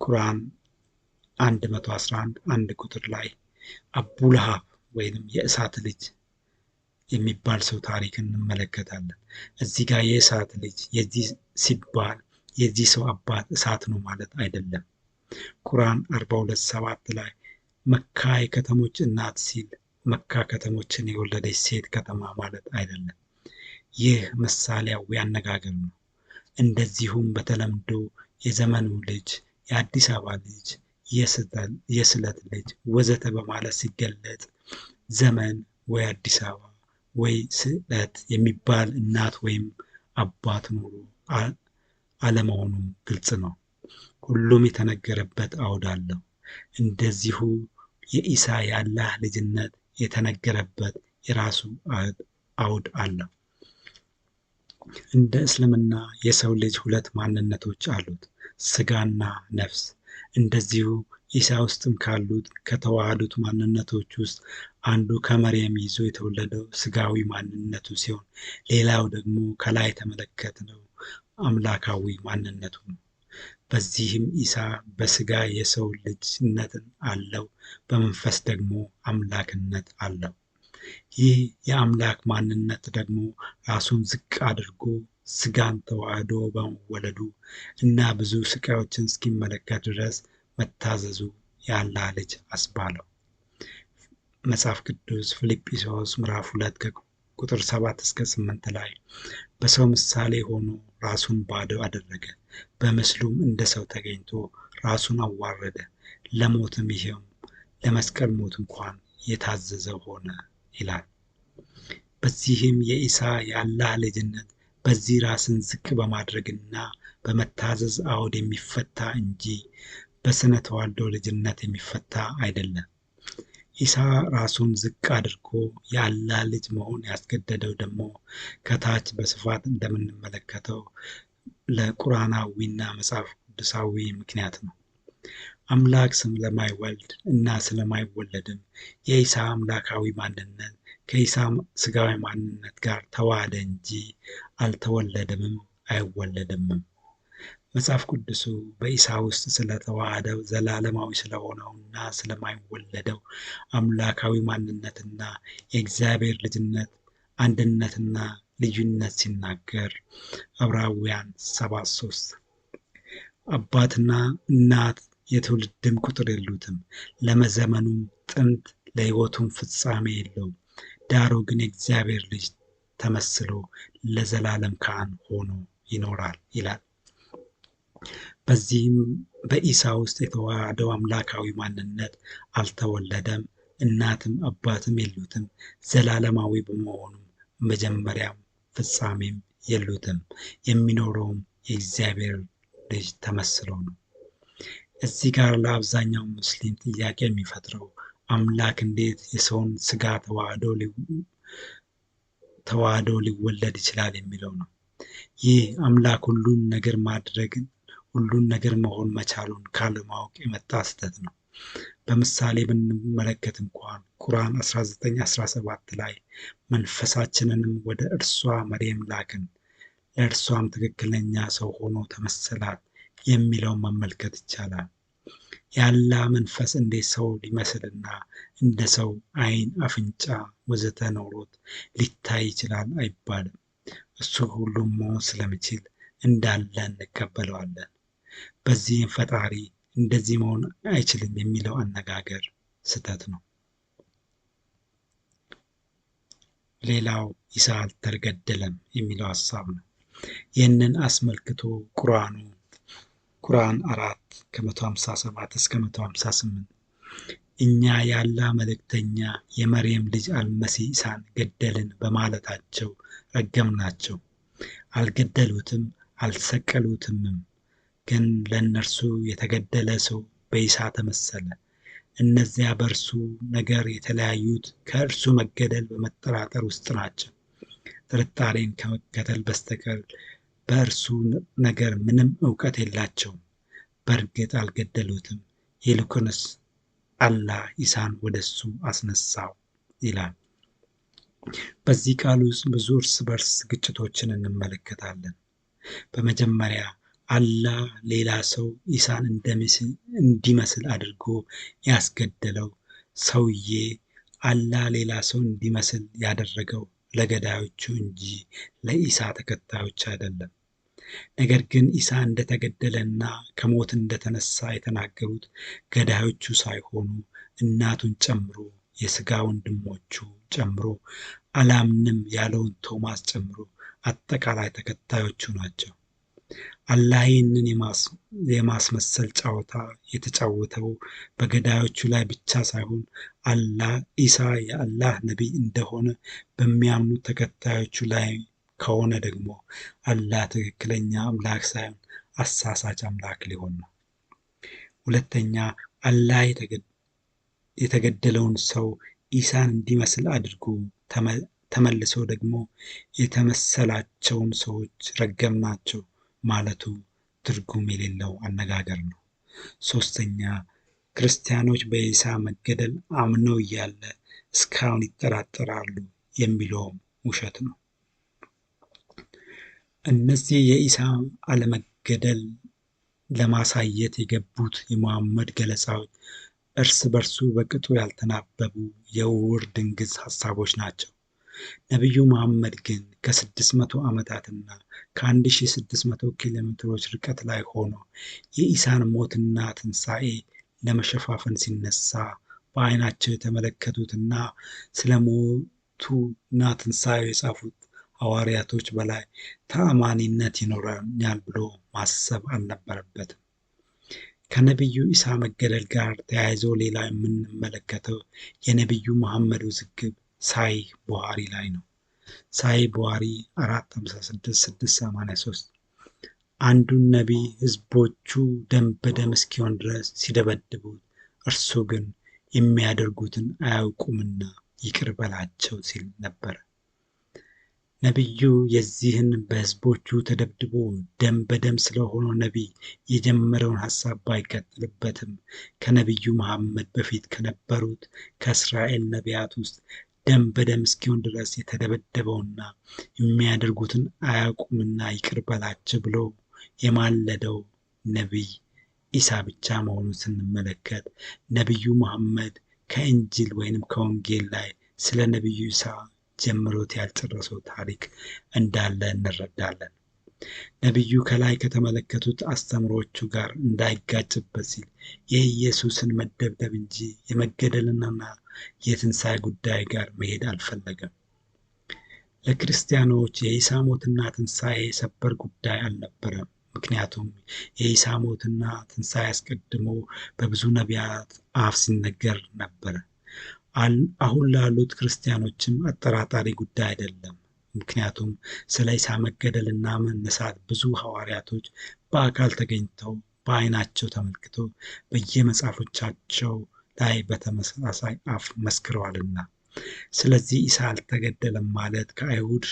ቁርአን 111 አንድ ቁጥር ላይ አቡለሃብ ወይንም የእሳት ልጅ የሚባል ሰው ታሪክ እንመለከታለን። እዚህ ጋር የእሳት ልጅ የዚህ ሲባል የዚህ ሰው አባት እሳት ነው ማለት አይደለም። ቁርአን 42:7 ላይ መካ የከተሞች እናት ሲል መካ ከተሞችን የወለደች ሴት ከተማ ማለት አይደለም። ይህ ምሳሌያዊ አነጋገር ነው። እንደዚሁም በተለምዶ የዘመኑ ልጅ፣ የአዲስ አበባ ልጅ፣ የስለት ልጅ ወዘተ በማለት ሲገለጥ ዘመን ወይ አዲስ አበባ ወይ ስዕለት የሚባል እናት ወይም አባት ኖሮ አለመሆኑ ግልጽ ነው። ሁሉም የተነገረበት አውድ አለው። እንደዚሁ የኢሳ የአላህ ልጅነት የተነገረበት የራሱ አውድ አለው። እንደ እስልምና የሰው ልጅ ሁለት ማንነቶች አሉት፣ ስጋና ነፍስ። እንደዚሁ ኢሳ ውስጥም ካሉት ከተዋሃዱት ማንነቶች ውስጥ አንዱ ከመርየም ይዞ የተወለደው ስጋዊ ማንነቱ ሲሆን ሌላው ደግሞ ከላይ የተመለከትነው አምላካዊ ማንነቱ ነው። በዚህም ኢሳ በስጋ የሰው ልጅነትን አለው፣ በመንፈስ ደግሞ አምላክነት አለው። ይህ የአምላክ ማንነት ደግሞ ራሱን ዝቅ አድርጎ ስጋን ተዋህዶ በመወለዱ እና ብዙ ስቃዮችን እስኪመለከት ድረስ መታዘዙ የአላህ ልጅ አስባለው። መጽሐፍ ቅዱስ ፊልጵስዩስ ምዕራፍ 2 ቁጥር 7-8 ላይ በሰው ምሳሌ ሆኖ ራሱን ባዶ አደረገ፣ በምስሉም እንደ ሰው ተገኝቶ ራሱን አዋረደ፣ ለሞትም ይሄም ለመስቀል ሞት እንኳን የታዘዘ ሆነ ይላል። በዚህም የኢሳ የአላህ ልጅነት በዚህ ራስን ዝቅ በማድረግና በመታዘዝ አውድ የሚፈታ እንጂ በስነ ተዋልዶ ልጅነት የሚፈታ አይደለም። ኢሳ ራሱን ዝቅ አድርጎ የአላህ ልጅ መሆን ያስገደደው ደግሞ ከታች በስፋት እንደምንመለከተው ለቁርአናዊና መጽሐፍ ቅዱሳዊ ምክንያት ነው። አምላክ ስለማይወልድ እና ስለማይወለድም የኢሳ አምላካዊ ማንነት ከኢሳ ስጋዊ ማንነት ጋር ተዋሃደ እንጂ አልተወለደምም አይወለድምም። መጽሐፍ ቅዱሱ በኢሳ ውስጥ ስለተዋሃደው ዘላለማዊ ስለሆነውና ስለማይወለደው አምላካዊ ማንነትና የእግዚአብሔር ልጅነት አንድነትና ልዩነት ሲናገር ዕብራውያን 7:3 አባትና እናት የትውልድም ቁጥር የሉትም። ለዘመኑም ጥንት ለሕይወቱም ፍጻሜ የለውም። ዳሩ ግን የእግዚአብሔር ልጅ ተመስሎ ለዘላለም ካህን ሆኖ ይኖራል ይላል። በዚህም በኢሳ ውስጥ የተዋሃደው አምላካዊ ማንነት አልተወለደም፣ እናትም አባትም የሉትም። ዘላለማዊ በመሆኑ መጀመሪያም ፍጻሜም የሉትም። የሚኖረውም የእግዚአብሔር ልጅ ተመስሎ ነው። እዚህ ጋር ለአብዛኛው ሙስሊም ጥያቄ የሚፈጥረው አምላክ እንዴት የሰውን ስጋ ተዋህዶ ሊወለድ ይችላል የሚለው ነው። ይህ አምላክ ሁሉን ነገር ማድረግን ሁሉን ነገር መሆን መቻሉን ካለማወቅ የመጣ ስህተት ነው። በምሳሌ ብንመለከት እንኳን ቁርአን 19:17 ላይ መንፈሳችንንም ወደ እርሷ መርየም ላክን፣ ለእርሷም ትክክለኛ ሰው ሆኖ ተመሰላት የሚለውን መመልከት ይቻላል። የአላህ መንፈስ እንዴት ሰው ሊመስልና እንደ ሰው ዓይን፣ አፍንጫ ወዘተ ኖሮት ሊታይ ይችላል አይባልም። እሱ ሁሉም መሆን ስለሚችል እንዳለ እንቀበለዋለን። በዚህም ፈጣሪ እንደዚህ መሆን አይችልም የሚለው አነጋገር ስህተት ነው። ሌላው ኢሳ አልተገደለም የሚለው ሀሳብ ነው። ይህንን አስመልክቶ ቁርአን 4:157 እስከ 158 እኛ የአላህ መልእክተኛ የመርየም ልጅ አልመሲህ ኢሳን ገደልን በማለታቸው ረገምናቸው። አልገደሉትም አልሰቀሉትምም፣ ግን ለእነርሱ የተገደለ ሰው በኢሳ ተመሰለ። እነዚያ በእርሱ ነገር የተለያዩት ከእርሱ መገደል በመጠራጠር ውስጥ ናቸው። ጥርጣሬን ከመከተል በስተቀር በእርሱ ነገር ምንም እውቀት የላቸውም። በእርግጥ አልገደሉትም፣ ይልቁንስ አላህ ኢሳን ወደሱ አስነሳው ይላል። በዚህ ቃል ውስጥ ብዙ እርስ በርስ ግጭቶችን እንመለከታለን። በመጀመሪያ አላህ ሌላ ሰው ኢሳን እንዲመስል አድርጎ ያስገደለው ሰውዬ አላህ ሌላ ሰው እንዲመስል ያደረገው ለገዳዮቹ እንጂ ለኢሳ ተከታዮች አይደለም። ነገር ግን ኢሳ እንደተገደለና ከሞት እንደተነሳ የተናገሩት ገዳዮቹ ሳይሆኑ እናቱን ጨምሮ የሥጋ ወንድሞቹ ጨምሮ አላምንም ያለውን ቶማስ ጨምሮ አጠቃላይ ተከታዮቹ ናቸው። አላህ ይህንን የማስመሰል ጨዋታ የተጫወተው በገዳዮቹ ላይ ብቻ ሳይሆን አላህ ኢሳ የአላህ ነቢይ እንደሆነ በሚያምኑት ተከታዮቹ ላይ ከሆነ ደግሞ አላህ ትክክለኛ አምላክ ሳይሆን አሳሳች አምላክ ሊሆን ነው። ሁለተኛ አላህ የተገደለውን ሰው ኢሳን እንዲመስል አድርጎ ተመልሶ ደግሞ የተመሰላቸውን ሰዎች ረገምናቸው ማለቱ ትርጉም የሌለው አነጋገር ነው። ሶስተኛ ክርስቲያኖች በኢሳ መገደል አምነው እያለ እስካሁን ይጠራጠራሉ የሚለውም ውሸት ነው። እነዚህ የኢሳ አለመገደል ለማሳየት የገቡት የሙሐመድ ገለጻዎች እርስ በርሱ በቅጡ ያልተናበቡ የዕውር ድንግዝ ሐሳቦች ናቸው። ነቢዩ መሐመድ ግን ከ600 ዓመታትና ከ1600 ኪሎ ሜትሮች ርቀት ላይ ሆኖ የኢሳን ሞትና ትንሣኤ ለመሸፋፈን ሲነሳ በዓይናቸው የተመለከቱትና ስለ ሞቱና ትንሣኤው የጻፉት ሐዋርያቶች በላይ ተአማኒነት ይኖረኛል ብሎ ማሰብ አልነበረበትም። ከነቢዩ ኢሳ መገደል ጋር ተያይዞ ሌላ የምንመለከተው የነቢዩ መሐመድ ውዝግብ ሳሂህ ቡኻሪ ላይ ነው። ሳሂህ ቡኻሪ 456-683 አንዱን ነቢይ ሕዝቦቹ ደም በደም እስኪሆን ድረስ ሲደበድቡት፣ እርሱ ግን የሚያደርጉትን አያውቁምና ይቅር በላቸው ሲል ነበር። ነቢዩ የዚህን በሕዝቦቹ ተደብድቦ ደም በደም ስለሆነው ነቢይ የጀመረውን ሐሳብ ባይቀጥልበትም ከነቢዩ መሐመድ በፊት ከነበሩት ከእስራኤል ነቢያት ውስጥ ደም በደም እስኪሆን ድረስ የተደበደበውና የሚያደርጉትን አያውቁምና ይቅር በላቸው ብሎ የማለደው ነቢይ ኢሳ ብቻ መሆኑን ስንመለከት ነቢዩ መሐመድ ከእንጂል ወይንም ከወንጌል ላይ ስለ ነቢዩ ኢሳ ጀምሮት ያልጨረሰው ታሪክ እንዳለ እንረዳለን። ነቢዩ ከላይ ከተመለከቱት አስተምሮቹ ጋር እንዳይጋጭበት ሲል የኢየሱስን መደብደብ እንጂ የመገደልና የትንሣኤ ጉዳይ ጋር መሄድ አልፈለገም። ለክርስቲያኖች የኢሳ ሞትና ትንሣኤ ሰበር ጉዳይ አልነበረም። ምክንያቱም የኢሳ ሞትና ትንሣኤ አስቀድሞ በብዙ ነቢያት አፍ ሲነገር ነበረ። አሁን ላሉት ክርስቲያኖችም አጠራጣሪ ጉዳይ አይደለም። ምክንያቱም ስለ ኢሳ መገደልና መነሳት ብዙ ሐዋርያቶች በአካል ተገኝተው በዓይናቸው ተመልክተው በየመጽሐፎቻቸው ላይ በተመሳሳይ አፍ መስክረዋልና። ስለዚህ ኢሳ አልተገደለም ማለት ከአይሁድ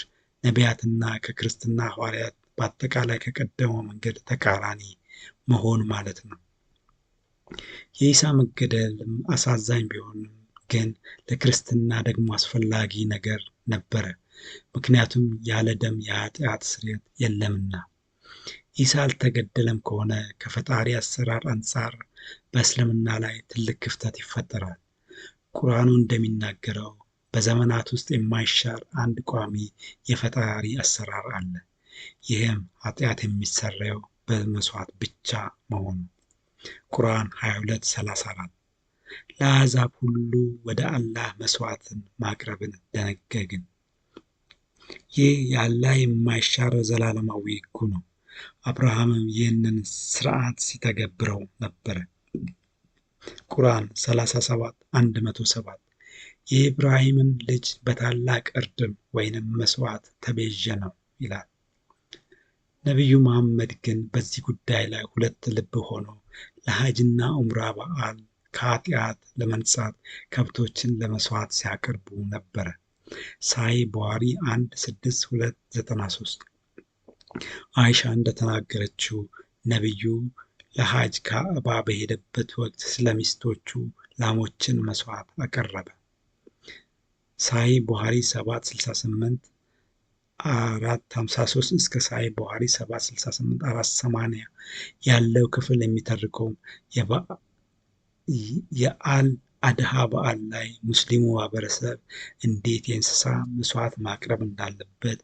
ነቢያትና ከክርስትና ሐዋርያት በአጠቃላይ ከቀደመው መንገድ ተቃራኒ መሆን ማለት ነው። የኢሳ መገደልም አሳዛኝ ቢሆንም ግን ለክርስትና ደግሞ አስፈላጊ ነገር ነበረ። ምክንያቱም ያለ ደም የኃጢአት ስርየት የለምና። ኢሳ አልተገደለም ከሆነ ከፈጣሪ አሰራር አንጻር በእስልምና ላይ ትልቅ ክፍተት ይፈጠራል። ቁርአኑ እንደሚናገረው በዘመናት ውስጥ የማይሻር አንድ ቋሚ የፈጣሪ አሰራር አለ። ይህም ኃጢአት የሚሰረየው በመስዋዕት ብቻ መሆኑ። ቁርአን 22:34 ለአሕዛብ ሁሉ ወደ አላህ መስዋዕትን ማቅረብን ደነገግን። ይህ የአላህ የማይሻር ዘላለማዊ ሕጉ ነው። አብርሃምም ይህንን ስርዓት ሲተገብረው ነበረ። ቁርአን 37:107 የኢብራሂምን ልጅ በታላቅ እርድም ወይንም መስዋዕት ተቤዠ ነው ይላል። ነቢዩ መሐመድ ግን በዚህ ጉዳይ ላይ ሁለት ልብ ሆኖ ለሐጅና ዑምራ በዓል ከኃጢአት ለመንጻት ከብቶችን ለመስዋዕት ሲያቀርቡ ነበረ። ሳሂህ ቡኻሪ 16293 አይሻ እንደተናገረችው ነቢዩ ለሐጅ ካዕባ በሄደበት ወቅት ስለ ሚስቶቹ ላሞችን መስዋዕት አቀረበ። ሳሂህ ቡኻሪ 768 453 እስከ ሳሂህ ቡኻሪ 768 480 ያለው ክፍል የሚተርከው የአል አድሃ በዓል ላይ ሙስሊሙ ማህበረሰብ እንዴት የእንስሳ መስዋዕት ማቅረብ እንዳለበት፣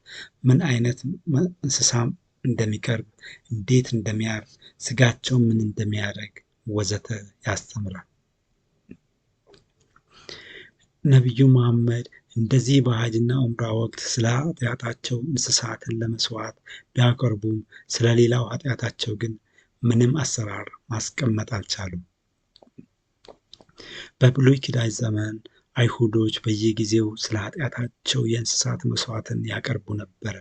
ምን አይነት እንስሳ እንደሚቀርብ፣ እንዴት እንደሚያርድ፣ ስጋቸው ምን እንደሚያደርግ ወዘተ ያስተምራል። ነቢዩ መሐመድ እንደዚህ በሐጅና ዑምራ ወቅት ስለ ኃጢአታቸው እንስሳትን ለመስዋዕት ቢያቀርቡም ስለ ሌላው ኃጢአታቸው ግን ምንም አሰራር ማስቀመጥ አልቻሉም። በብሉይ ኪዳን ዘመን አይሁዶች በየጊዜው ስለ ኃጢአታቸው የእንስሳት መስዋዕትን ያቀርቡ ነበረ።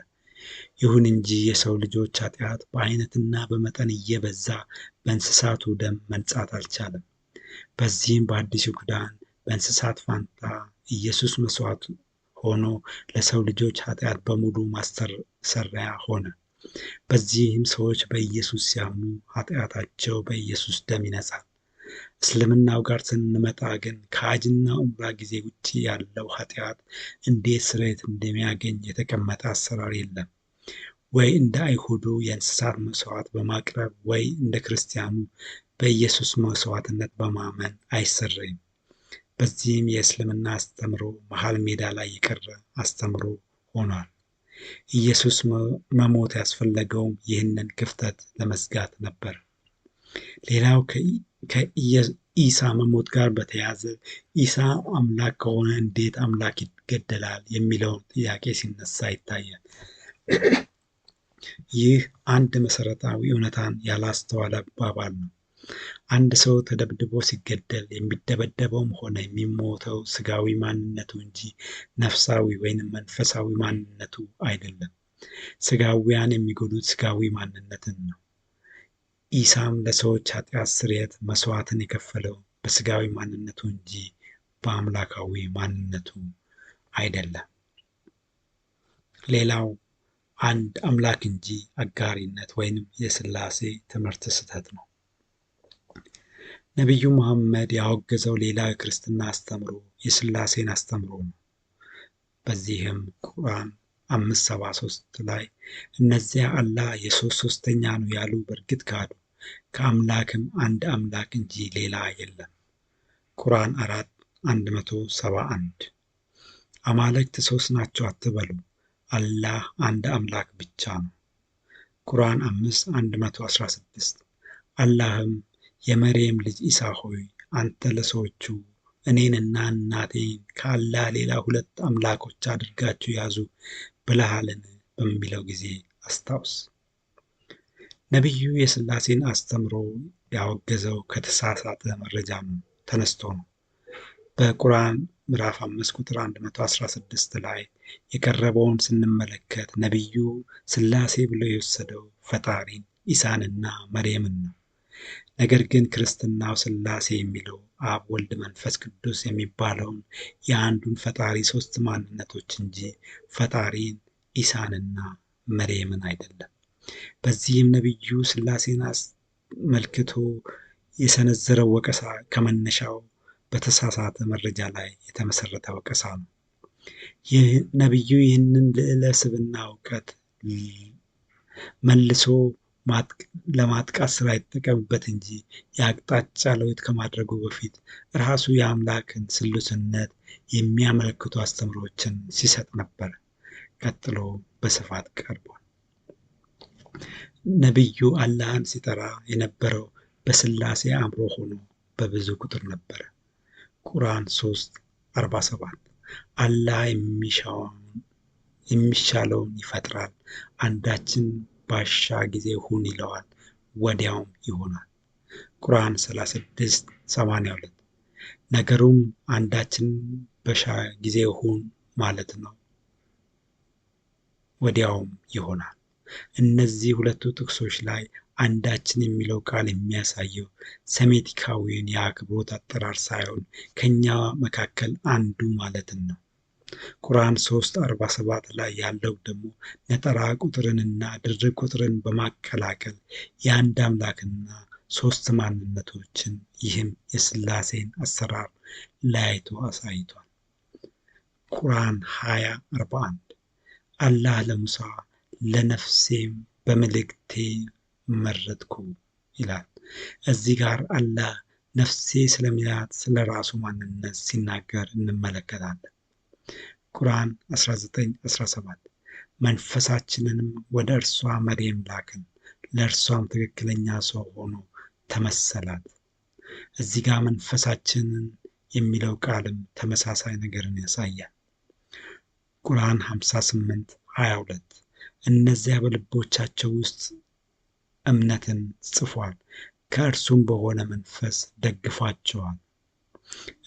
ይሁን እንጂ የሰው ልጆች ኃጢአት በአይነትና በመጠን እየበዛ በእንስሳቱ ደም መንጻት አልቻለም። በዚህም በአዲሱ ኪዳን በእንስሳት ፋንታ ኢየሱስ መስዋዕት ሆኖ ለሰው ልጆች ኃጢአት በሙሉ ማስተሰሪያ ሆነ። በዚህም ሰዎች በኢየሱስ ሲያምኑ ኃጢአታቸው በኢየሱስ ደም ይነጻል። እስልምናው ጋር ስንመጣ ግን ከሐጅና ዑምራ ጊዜ ውጭ ያለው ኃጢአት እንዴት ስርየት እንደሚያገኝ የተቀመጠ አሰራር የለም። ወይ እንደ አይሁዱ የእንስሳት መስዋዕት በማቅረብ ወይ እንደ ክርስቲያኑ በኢየሱስ መስዋዕትነት በማመን አይሰረይም። በዚህም የእስልምና አስተምሮ መሃል ሜዳ ላይ የቀረ አስተምሮ ሆኗል። ኢየሱስ መሞት ያስፈለገውም ይህንን ክፍተት ለመዝጋት ነበር። ሌላው ከኢሳ መሞት ጋር በተያያዘ ኢሳ አምላክ ከሆነ እንዴት አምላክ ይገደላል የሚለው ጥያቄ ሲነሳ ይታያል። ይህ አንድ መሰረታዊ እውነታን ያላስተዋለ አባባል ነው። አንድ ሰው ተደብድቦ ሲገደል የሚደበደበውም ሆነ የሚሞተው ስጋዊ ማንነቱ እንጂ ነፍሳዊ ወይንም መንፈሳዊ ማንነቱ አይደለም። ስጋዊያን የሚጎዱት ስጋዊ ማንነትን ነው። ኢሳም ለሰዎች ኃጢአት ስርየት መስዋዕትን የከፈለው በስጋዊ ማንነቱ እንጂ በአምላካዊ ማንነቱ አይደለም። ሌላው አንድ አምላክ እንጂ አጋሪነት ወይንም የሥላሴ ትምህርት ስህተት ነው። ነቢዩ መሐመድ ያወገዘው ሌላ የክርስትና አስተምሮ የሥላሴን አስተምሮ ነው። በዚህም ቁርአን 5:73 ላይ እነዚያ አላህ ሶስተኛ ነው ያሉ በእርግጥ ካዱ፣ ከአምላክም አንድ አምላክ እንጂ ሌላ የለም። ቁርአን 4:171 አማልክት ሶስት ናቸው አትበሉ፣ አላህ አንድ አምላክ ብቻ ነው። ቁርአን 5:116 አላህም የመርየም ልጅ ኢሳ ሆይ አንተ ለሰዎቹ እኔንና እናቴን ከአላህ ሌላ ሁለት አምላኮች አድርጋችሁ ያዙ ብለሃልን በሚለው ጊዜ አስታውስ። ነቢዩ የሥላሴን አስተምሮ ያወገዘው ከተሳሳተ መረጃም ተነስቶ ነው። በቁርአን ምዕራፍ 5 ቁጥር 116 ላይ የቀረበውን ስንመለከት ነቢዩ ሥላሴ ብሎ የወሰደው ፈጣሪን ኢሳንና መርየምን ነው። ነገር ግን ክርስትናው ሥላሴ የሚለው አብ፣ ወልድ፣ መንፈስ ቅዱስ የሚባለውን የአንዱን ፈጣሪ ሦስት ማንነቶች እንጂ ፈጣሪን ኢሳንና መርየምን አይደለም። በዚህም ነቢዩ ሥላሴን አስመልክቶ የሰነዘረው ወቀሳ ከመነሻው በተሳሳተ መረጃ ላይ የተመሰረተ ወቀሳ ነው። ነቢዩ ይህንን ልዕለ ስብዕና እውቀት መልሶ ለማጥቃት ስራ ይጠቀምበት እንጂ የአቅጣጫ ለውጥ ከማድረጉ በፊት ራሱ የአምላክን ስሉስነት የሚያመለክቱ አስተምሮችን ሲሰጥ ነበር። ቀጥሎ በስፋት ቀርቧል። ነቢዩ አላህን ሲጠራ የነበረው በሥላሴ አእምሮ ሆኖ በብዙ ቁጥር ነበረ። ቁርአን 3:47 አላህ የሚሻለውን ይፈጥራል፣ አንዳችን ባሻ ጊዜ ሁን ይለዋል፣ ወዲያውም ይሆናል። ቁርአን 36:82 ነገሩም አንዳችን በሻ ጊዜ ሁን ማለት ነው፣ ወዲያውም ይሆናል። እነዚህ ሁለቱ ጥቅሶች ላይ አንዳችን የሚለው ቃል የሚያሳየው ሴሜቲካዊውን የአክብሮት አጠራር ሳይሆን ከኛ መካከል አንዱ ማለትን ነው። ቁርአን 3:47 ላይ ያለው ደግሞ ነጠላ ቁጥርንና ድርብ ቁጥርን በማቀላቀል የአንድ አምላክና ሦስት ማንነቶችን ይህም የሥላሴን አሰራር ለያይቶ አሳይቷል። ቁርአን 20:41 አላህ ለሙሳ ለነፍሴም በመልእክቴ መረጥኩ ይላል። እዚህ ጋር አላህ ነፍሴ ስለሚላት ስለ ራሱ ማንነት ሲናገር እንመለከታለን። ቁርአን 19:17 መንፈሳችንንም ወደ እርሷ መርየም ላክን፣ ለእርሷም ትክክለኛ ሰው ሆኖ ተመሰላት። እዚህ ጋር መንፈሳችንን የሚለው ቃልም ተመሳሳይ ነገርን ያሳያል። ቁርአን 58:22 እነዚያ በልቦቻቸው ውስጥ እምነትን ጽፏል፣ ከእርሱም በሆነ መንፈስ ደግፏቸዋል።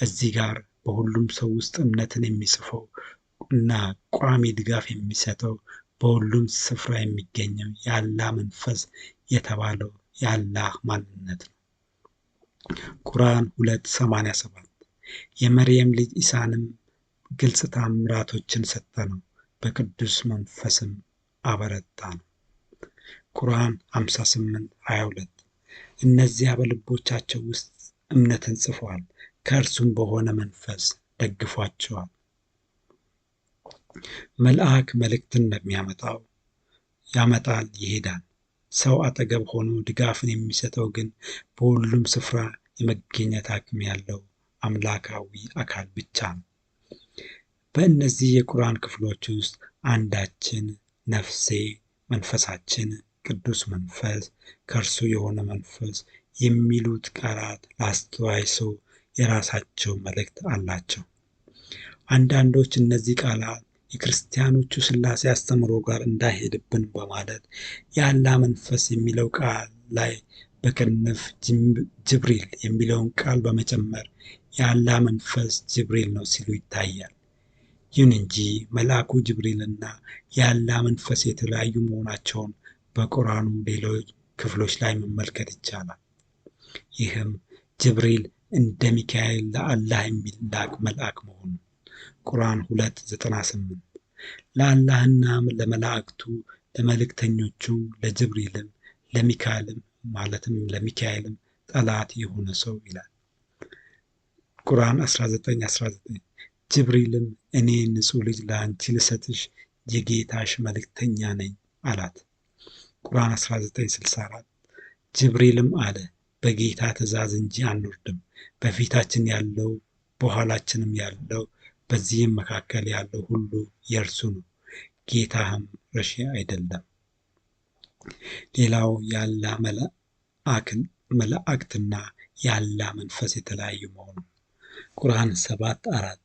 እዚህ ጋር በሁሉም ሰው ውስጥ እምነትን የሚጽፈው እና ቋሚ ድጋፍ የሚሰጠው በሁሉም ስፍራ የሚገኘው የአላህ መንፈስ የተባለው የአላህ ማንነት ነው። ቁርአን 2:87 የመርየም ልጅ ኢሳንም ግልጽ ታምራቶችን ሰጠ ነው፣ በቅዱስ መንፈስም አበረታ ነው። ቁርአን 58:22 እነዚያ በልቦቻቸው ውስጥ እምነትን ጽፏል፣ ከእርሱም በሆነ መንፈስ ደግፏቸዋል። መልአክ መልእክትን እንደሚያመጣው ያመጣል፣ ይሄዳል። ሰው አጠገብ ሆኖ ድጋፍን የሚሰጠው ግን በሁሉም ስፍራ የመገኘት አቅም ያለው አምላካዊ አካል ብቻ ነው። በእነዚህ የቁርአን ክፍሎች ውስጥ አንዳችን፣ ነፍሴ፣ መንፈሳችን፣ ቅዱስ መንፈስ፣ ከእርሱ የሆነ መንፈስ የሚሉት ቃላት ለአስተዋይ ሰው የራሳቸው መልእክት አላቸው። አንዳንዶች እነዚህ ቃላት የክርስቲያኖቹ ሥላሴ አስተምሮ ጋር እንዳይሄድብን በማለት የአላህ መንፈስ የሚለው ቃል ላይ በክንፍ ጅብሪል የሚለውን ቃል በመጨመር የአላህ መንፈስ ጅብሪል ነው ሲሉ ይታያል። ይሁን እንጂ መልአኩ ጅብሪልና የአላህ መንፈስ የተለያዩ መሆናቸውን በቁርአኑ ሌሎች ክፍሎች ላይ መመልከት ይቻላል። ይህም ጅብሪል እንደ ሚካኤል ለአላህ የሚላክ መልአክ መሆኑ ቁርአን 2:98 ለአላህና ለመላእክቱ ለመልእክተኞቹም ለጅብሪልም ለሚካኤልም ማለትም ለሚካኤልም ጠላት የሆነ ሰው ይላል። ቁርአን 19:19 ጅብሪልም እኔ ንጹሕ ልጅ ለአንቺ ልሰጥሽ የጌታሽ መልእክተኛ ነኝ አላት። ቁርአን 19:64 ጅብሪልም አለ በጌታ ትእዛዝ እንጂ አንወርድም፣ በፊታችን ያለው በኋላችንም ያለው በዚህም መካከል ያለው ሁሉ የእርሱ ነው፣ ጌታህም ረሺ አይደለም። ሌላው የአላህ መላእክትና የአላህ መንፈስ የተለያዩ መሆኑ። ቁርአን 7:4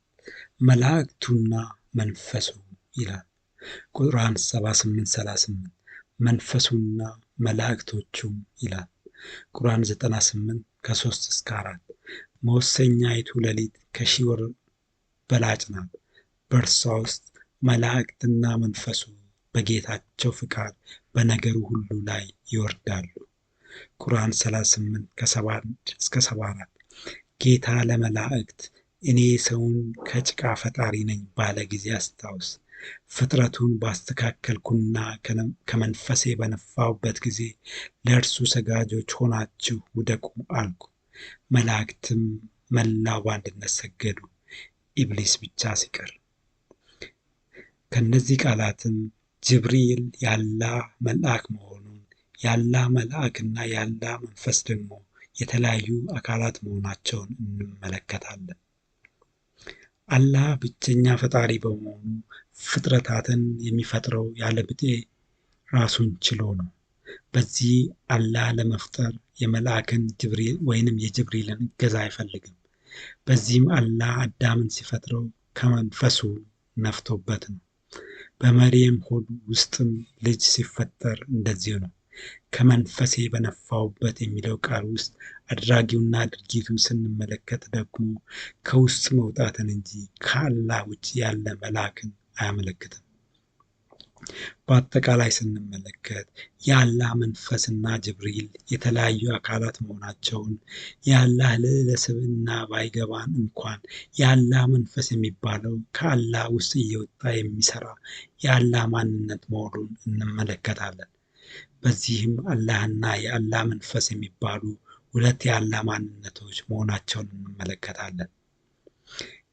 መላእክቱና መንፈሱ ይላል። ቁርአን 78:38 መንፈሱና መላእክቶቹም ይላል። ቁርአን 98 ከ3-4 መወሰኛይቱ ሌሊት ከሺህ ወር በላጭ ናት፣ በእርሷ ውስጥ መላእክትና መንፈሱ በጌታቸው ፍቃድ በነገሩ ሁሉ ላይ ይወርዳሉ። ቁርአን 38 ከ71-74 ጌታ ለመላእክት እኔ ሰውን ከጭቃ ፈጣሪ ነኝ ባለ ጊዜ አስታውስ፣ ፍጥረቱን ባስተካከልኩና ከመንፈሴ በነፋሁበት ጊዜ ለእርሱ ሰጋጆች ሆናችሁ ውደቁ አልኩ። መላእክትም መላው በአንድነት ሰገዱ፣ ኢብሊስ ብቻ ሲቀር። ከነዚህ ቃላትም ጅብሪል የአላህ መልአክ መሆኑን፣ የአላህ መልአክና የአላህ መንፈስ ደግሞ የተለያዩ አካላት መሆናቸውን እንመለከታለን። አላህ ብቸኛ ፈጣሪ በመሆኑ ፍጥረታትን የሚፈጥረው ያለ ብጤ ራሱን ችሎ ነው። በዚህ አላህ ለመፍጠር የመልአክን ጅብሪል ወይንም የጅብሪልን እገዛ አይፈልግም። በዚህም አላህ አዳምን ሲፈጥረው ከመንፈሱ ነፍቶበት ነው። በመርየም ሆድ ውስጥም ልጅ ሲፈጠር እንደዚሁ ነው። ከመንፈሴ በነፋሁበት የሚለው ቃል ውስጥ አድራጊውና ድርጊቱን ስንመለከት ደግሞ ከውስጥ መውጣትን እንጂ ከአላህ ውጭ ያለ መልአክን አያመለክትም። በአጠቃላይ ስንመለከት የአላህ መንፈስና ጅብሪል የተለያዩ አካላት መሆናቸውን የአላህ ልዕለ ስብዕና ባይገባን እንኳን የአላህ መንፈስ የሚባለው ከአላህ ውስጥ እየወጣ የሚሰራ የአላህ ማንነት መሆኑን እንመለከታለን። በዚህም አላህና የአላህ መንፈስ የሚባሉ ሁለት የአላህ ማንነቶች መሆናቸውን እንመለከታለን።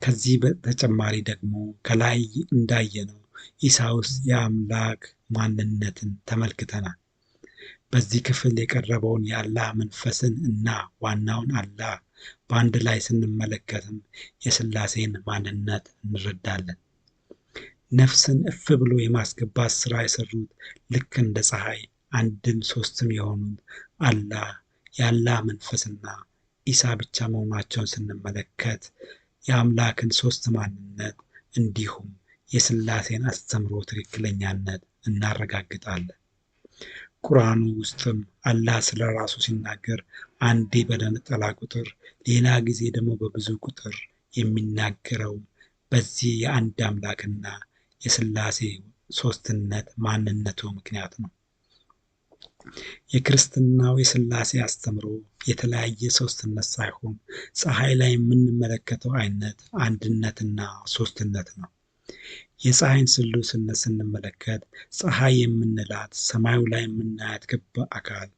ከዚህ በተጨማሪ ደግሞ ከላይ እንዳየነው ኢሳ ውስጥ የአምላክ ማንነትን ተመልክተናል። በዚህ ክፍል የቀረበውን የአላህ መንፈስን እና ዋናውን አላህ በአንድ ላይ ስንመለከትም የሥላሴን ማንነት እንረዳለን። ነፍስን እፍ ብሎ የማስገባት ሥራ የሰሩት ልክ እንደ ፀሐይ አንድም ሦስትም የሆኑት አላህ፣ የአላህ መንፈስና ኢሳ ብቻ መሆናቸውን ስንመለከት የአምላክን ሦስት ማንነት እንዲሁም የሥላሴን አስተምሮ ትክክለኛነት እናረጋግጣለን። ቁርአኑ ውስጥም አላህ ስለ ራሱ ሲናገር አንዴ በነጠላ ቁጥር ሌላ ጊዜ ደግሞ በብዙ ቁጥር የሚናገረው በዚህ የአንድ አምላክና የሥላሴ ሦስትነት ማንነቱ ምክንያት ነው። የክርስትናው የሥላሴ አስተምሮ የተለያየ ሦስትነት ሳይሆን ፀሐይ ላይ የምንመለከተው አይነት አንድነትና ሦስትነት ነው። የፀሐይን ስሉስነት ስንመለከት ፀሐይ የምንላት ሰማዩ ላይ የምናያት ክብ አካል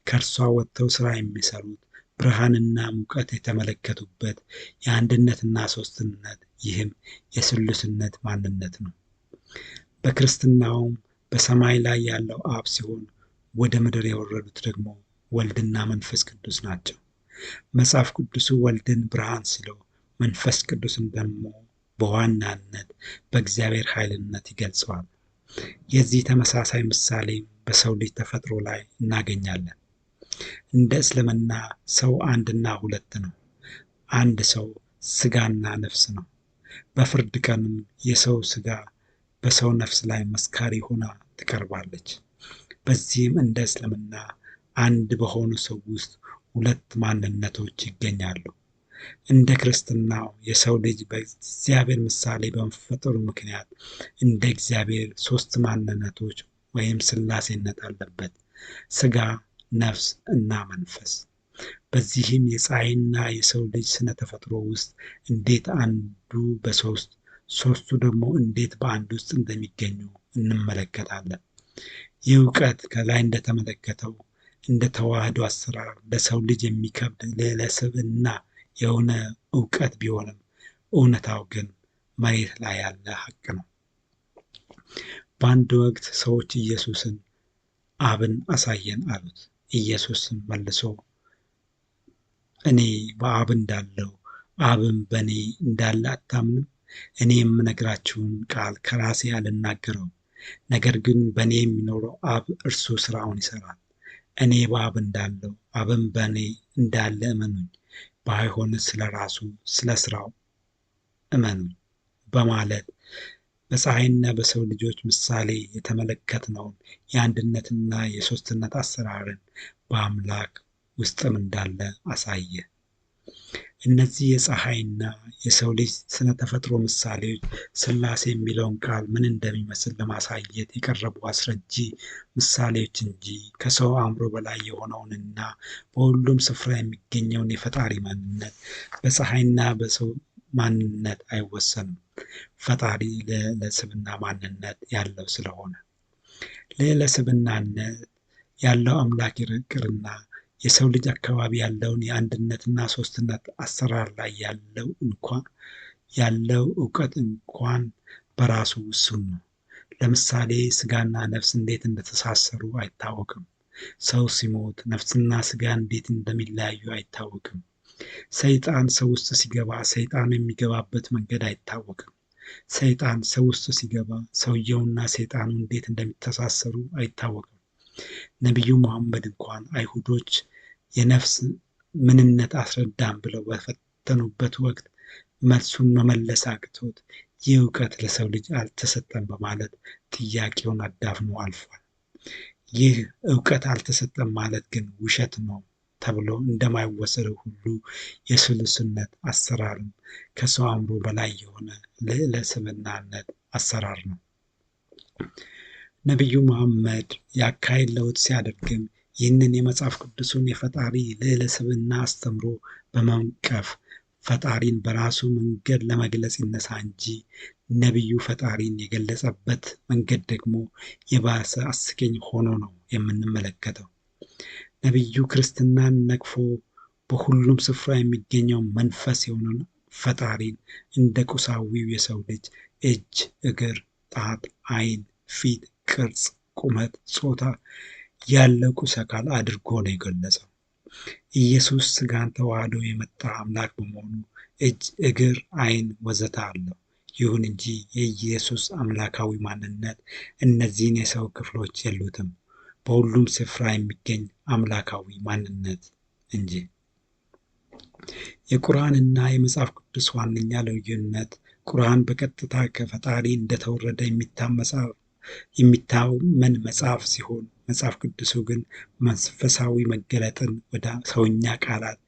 ከእርሷ ወጥተው ሥራ የሚሰሩት ብርሃንና ሙቀት የተመለከቱበት የአንድነትና ሦስትነት፣ ይህም የስሉስነት ማንነት ነው። በክርስትናውም በሰማይ ላይ ያለው አብ ሲሆን ወደ ምድር የወረዱት ደግሞ ወልድና መንፈስ ቅዱስ ናቸው። መጽሐፍ ቅዱሱ ወልድን ብርሃን ሲለው መንፈስ ቅዱስን ደግሞ በዋናነት በእግዚአብሔር ኃይልነት ይገልጸዋል። የዚህ ተመሳሳይ ምሳሌ በሰው ልጅ ተፈጥሮ ላይ እናገኛለን። እንደ እስልምና ሰው አንድና ሁለት ነው። አንድ ሰው ስጋና ነፍስ ነው። በፍርድ ቀንም የሰው ስጋ በሰው ነፍስ ላይ መስካሪ ሆና ትቀርባለች። በዚህም እንደ እስልምና አንድ በሆኑ ሰው ውስጥ ሁለት ማንነቶች ይገኛሉ። እንደ ክርስትናው የሰው ልጅ በእግዚአብሔር ምሳሌ በመፈጠሩ ምክንያት እንደ እግዚአብሔር ሦስት ማንነቶች ወይም ሥላሴነት አለበት፣ ሥጋ፣ ነፍስ እና መንፈስ። በዚህም የፀሐይና የሰው ልጅ ስነ ተፈጥሮ ውስጥ እንዴት አንዱ በሦስት ሦስቱ ደግሞ እንዴት በአንድ ውስጥ እንደሚገኙ እንመለከታለን። ይህ እውቀት ከላይ እንደተመለከተው እንደ ተዋህዶ አሰራር ለሰው ልጅ የሚከብድ ልዕለ ስብዕና የሆነ እውቀት ቢሆንም እውነታው ግን መሬት ላይ ያለ ሀቅ ነው። በአንድ ወቅት ሰዎች ኢየሱስን አብን አሳየን አሉት። ኢየሱስም መልሶ እኔ በአብ እንዳለው አብም በእኔ እንዳለ አታምንም? እኔ የምነግራችሁን ቃል ከራሴ አልናገረውም፣ ነገር ግን በእኔ የሚኖረው አብ እርሱ ሥራውን ይሠራል። እኔ በአብ እንዳለው አብም በእኔ እንዳለ እመኑኝ፣ ባይሆንስ ስለ ራሱ ስለ ሥራው እመኑኝ በማለት በፀሐይና በሰው ልጆች ምሳሌ የተመለከትነውን የአንድነትና የሦስትነት አሰራርን በአምላክ ውስጥም እንዳለ አሳየ። እነዚህ የፀሐይና የሰው ልጅ ስነ ተፈጥሮ ምሳሌዎች ሥላሴ የሚለውን ቃል ምን እንደሚመስል ለማሳየት የቀረቡ አስረጂ ምሳሌዎች እንጂ ከሰው አእምሮ በላይ የሆነውንና በሁሉም ስፍራ የሚገኘውን የፈጣሪ ማንነት በፀሐይና በሰው ማንነት አይወሰንም። ፈጣሪ ልዕለ ስብዕና ማንነት ያለው ስለሆነ ልዕለ ስብዕናነት ያለው አምላክ ይቅርና የሰው ልጅ አካባቢ ያለውን የአንድነትና ሦስትነት አሰራር ላይ ያለው እውቀት እንኳን በራሱ ውሱን ነው። ለምሳሌ ሥጋና ነፍስ እንዴት እንደተሳሰሩ አይታወቅም። ሰው ሲሞት ነፍስና ሥጋ እንዴት እንደሚለያዩ አይታወቅም። ሰይጣን ሰው ውስጥ ሲገባ ሰይጣኑ የሚገባበት መንገድ አይታወቅም። ሰይጣን ሰው ውስጥ ሲገባ ሰውየውና ሰይጣኑ እንዴት እንደሚተሳሰሩ አይታወቅም። ነቢዩ መሐመድ እንኳን አይሁዶች የነፍስ ምንነት አስረዳን ብለው በፈተኑበት ወቅት መልሱን መመለስ አቅቶት ይህ እውቀት ለሰው ልጅ አልተሰጠም በማለት ጥያቄውን አዳፍኖ አልፏል። ይህ እውቀት አልተሰጠም ማለት ግን ውሸት ነው ተብሎ እንደማይወሰደው ሁሉ የስሉስነት አሰራርም ከሰው አእምሮ በላይ የሆነ ልዕለ ስብዕናነት አሰራር ነው። ነቢዩ መሐመድ የአካሄድ ለውጥ ሲያደርግም ይህንን የመጽሐፍ ቅዱሱን የፈጣሪ ልዕለ ስብዕና አስተምሮ በመንቀፍ ፈጣሪን በራሱ መንገድ ለመግለጽ ይነሳ እንጂ ነቢዩ ፈጣሪን የገለጸበት መንገድ ደግሞ የባሰ አስቂኝ ሆኖ ነው የምንመለከተው። ነቢዩ ክርስትናን ነቅፎ በሁሉም ስፍራ የሚገኘው መንፈስ የሆነውን ፈጣሪን እንደ ቁሳዊው የሰው ልጅ እጅ፣ እግር፣ ጣት፣ ዓይን፣ ፊት፣ ቅርጽ፣ ቁመት፣ ጾታ ያለው ቁስ አካል አድርጎ ነው የገለጸው። ኢየሱስ ሥጋን ተዋህዶ የመጣ አምላክ በመሆኑ እጅ፣ እግር፣ ዓይን ወዘተ አለው። ይሁን እንጂ የኢየሱስ አምላካዊ ማንነት እነዚህን የሰው ክፍሎች የሉትም፣ በሁሉም ስፍራ የሚገኝ አምላካዊ ማንነት እንጂ። የቁርአንና የመጽሐፍ ቅዱስ ዋነኛ ልዩነት ቁርአን በቀጥታ ከፈጣሪ እንደተወረደ የሚታመን መጽሐፍ ሲሆን መጽሐፍ ቅዱሱ ግን መንፈሳዊ መገለጥን ወደ ሰውኛ ቃላት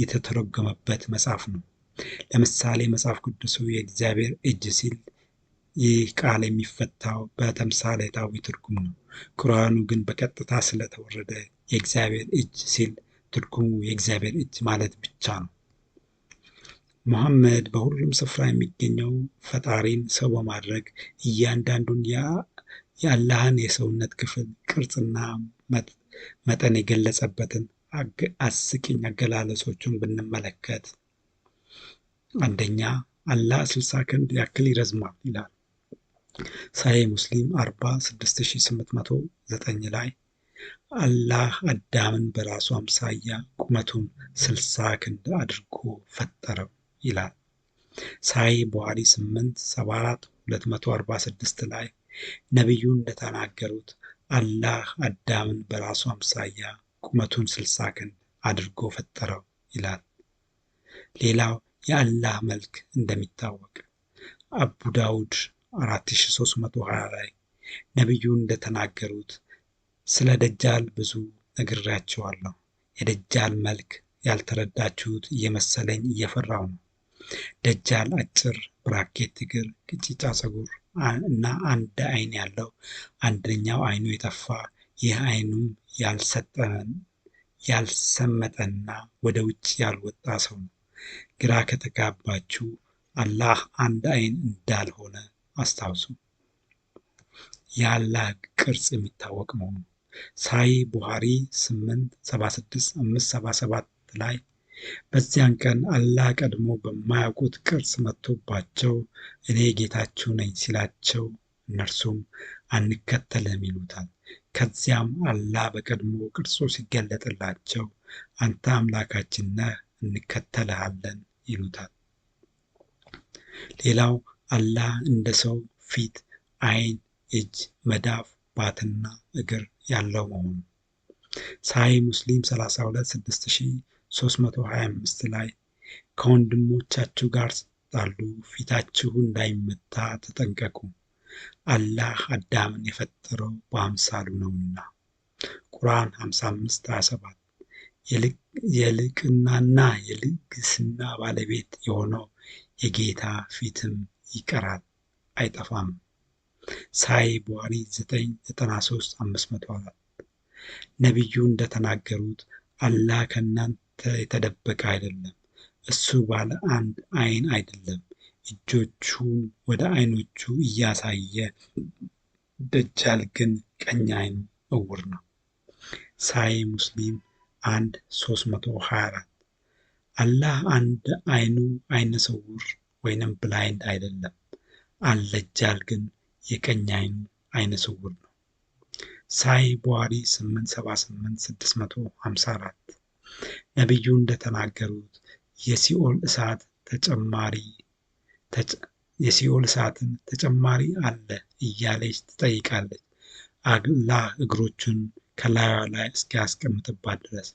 የተተረጎመበት መጽሐፍ ነው። ለምሳሌ መጽሐፍ ቅዱሱ የእግዚአብሔር እጅ ሲል ይህ ቃል የሚፈታው በተምሳሌታዊ ትርጉም ነው። ቁርአኑ ግን በቀጥታ ስለተወረደ የእግዚአብሔር እጅ ሲል ትርጉሙ የእግዚአብሔር እጅ ማለት ብቻ ነው። ሙሐመድ በሁሉም ስፍራ የሚገኘው ፈጣሪን ሰው በማድረግ እያንዳንዱን የአላህን የሰውነት ክፍል ቅርጽና መጠን የገለጸበትን አስቂኝ አገላለጾቹን ብንመለከት፣ አንደኛ አላህ 60 ክንድ ያክል ይረዝማል ይላል። ሳሂህ ሙስሊም 46809 ላይ አላህ አዳምን በራሱ አምሳያ ቁመቱን 60 ክንድ አድርጎ ፈጠረው ይላል። ሳሂህ ቡኻሪ 874-246 ላይ ነቢዩ እንደተናገሩት አላህ አዳምን በራሱ አምሳያ ቁመቱን 60 ክንድ አድርጎ ፈጠረው ይላል። ሌላው የአላህ መልክ እንደሚታወቅ አቡ ዳውድ 4320 ላይ ነቢዩ እንደተናገሩት ስለ ደጃል ብዙ ነግሬያቸዋለሁ። የደጃል መልክ ያልተረዳችሁት እየመሰለኝ እየፈራው ነው። ደጃል አጭር ብራኬት እግር፣ ቅጭጫ ፀጉር እና አንድ ዓይን ያለው፣ አንደኛው ዓይኑ የጠፋ፣ ይህ ዓይኑም ያልሰመጠና ወደ ውጭ ያልወጣ ሰው ነው። ግራ ከተጋባችሁ አላህ አንድ ዓይን እንዳልሆነ አስታውሱ። የአላህ ቅርጽ የሚታወቅ መሆኑ ሳሂህ ቡኻሪ 876-577 ላይ በዚያን ቀን አላህ ቀድሞ በማያውቁት ቅርጽ መጥቶባቸው እኔ ጌታችሁ ነኝ ሲላቸው እነርሱም አንከተልህም ይሉታል። ከዚያም አላህ በቀድሞ ቅርጹ ሲገለጥላቸው አንተ አምላካችን ነህ እንከተልሃለን ይሉታል። ሌላው አላህ እንደ ሰው ፊት፣ ዓይን እጅ፣ መዳፍ፣ ባትና እግር ያለው መሆኑ። ሳሂህ ሙስሊም 32,6325 ላይ ከወንድሞቻችሁ ጋር ስትጣሉ ፊታችሁ እንዳይመታ ተጠንቀቁ፣ አላህ አዳምን የፈጠረው በአምሳሉ ነውና። ቁርአን 55:27 የልቅናና የልግስና ባለቤት የሆነው የጌታ ፊትም ይቀራል አይጠፋም። ሳሂህ ቡኻሪ 993-504 ነቢዩ እንደተናገሩት አላህ ከእናንተ የተደበቀ አይደለም፣ እሱ ባለ አንድ አይን አይደለም፣ እጆቹን ወደ አይኖቹ እያሳየ፣ ደጃል ግን ቀኝ አይኑ እውር ነው። ሳሂህ ሙስሊም 1:324 አላህ አንድ አይኑ አይነ ስውር ወይንም ብላይንድ አይደለም፣ አልደጃል ግን የቀኝ አይኑ አይነ ስውር ነው። ሳሂህ ቡኻሪ 878-654 ነቢዩ እንደተናገሩት የሲኦል እሳትን ተጨማሪ አለ እያለች ትጠይቃለች፣ አላህ እግሮቹን ከላይዋ ላይ እስኪያስቀምጥባት ድረስ።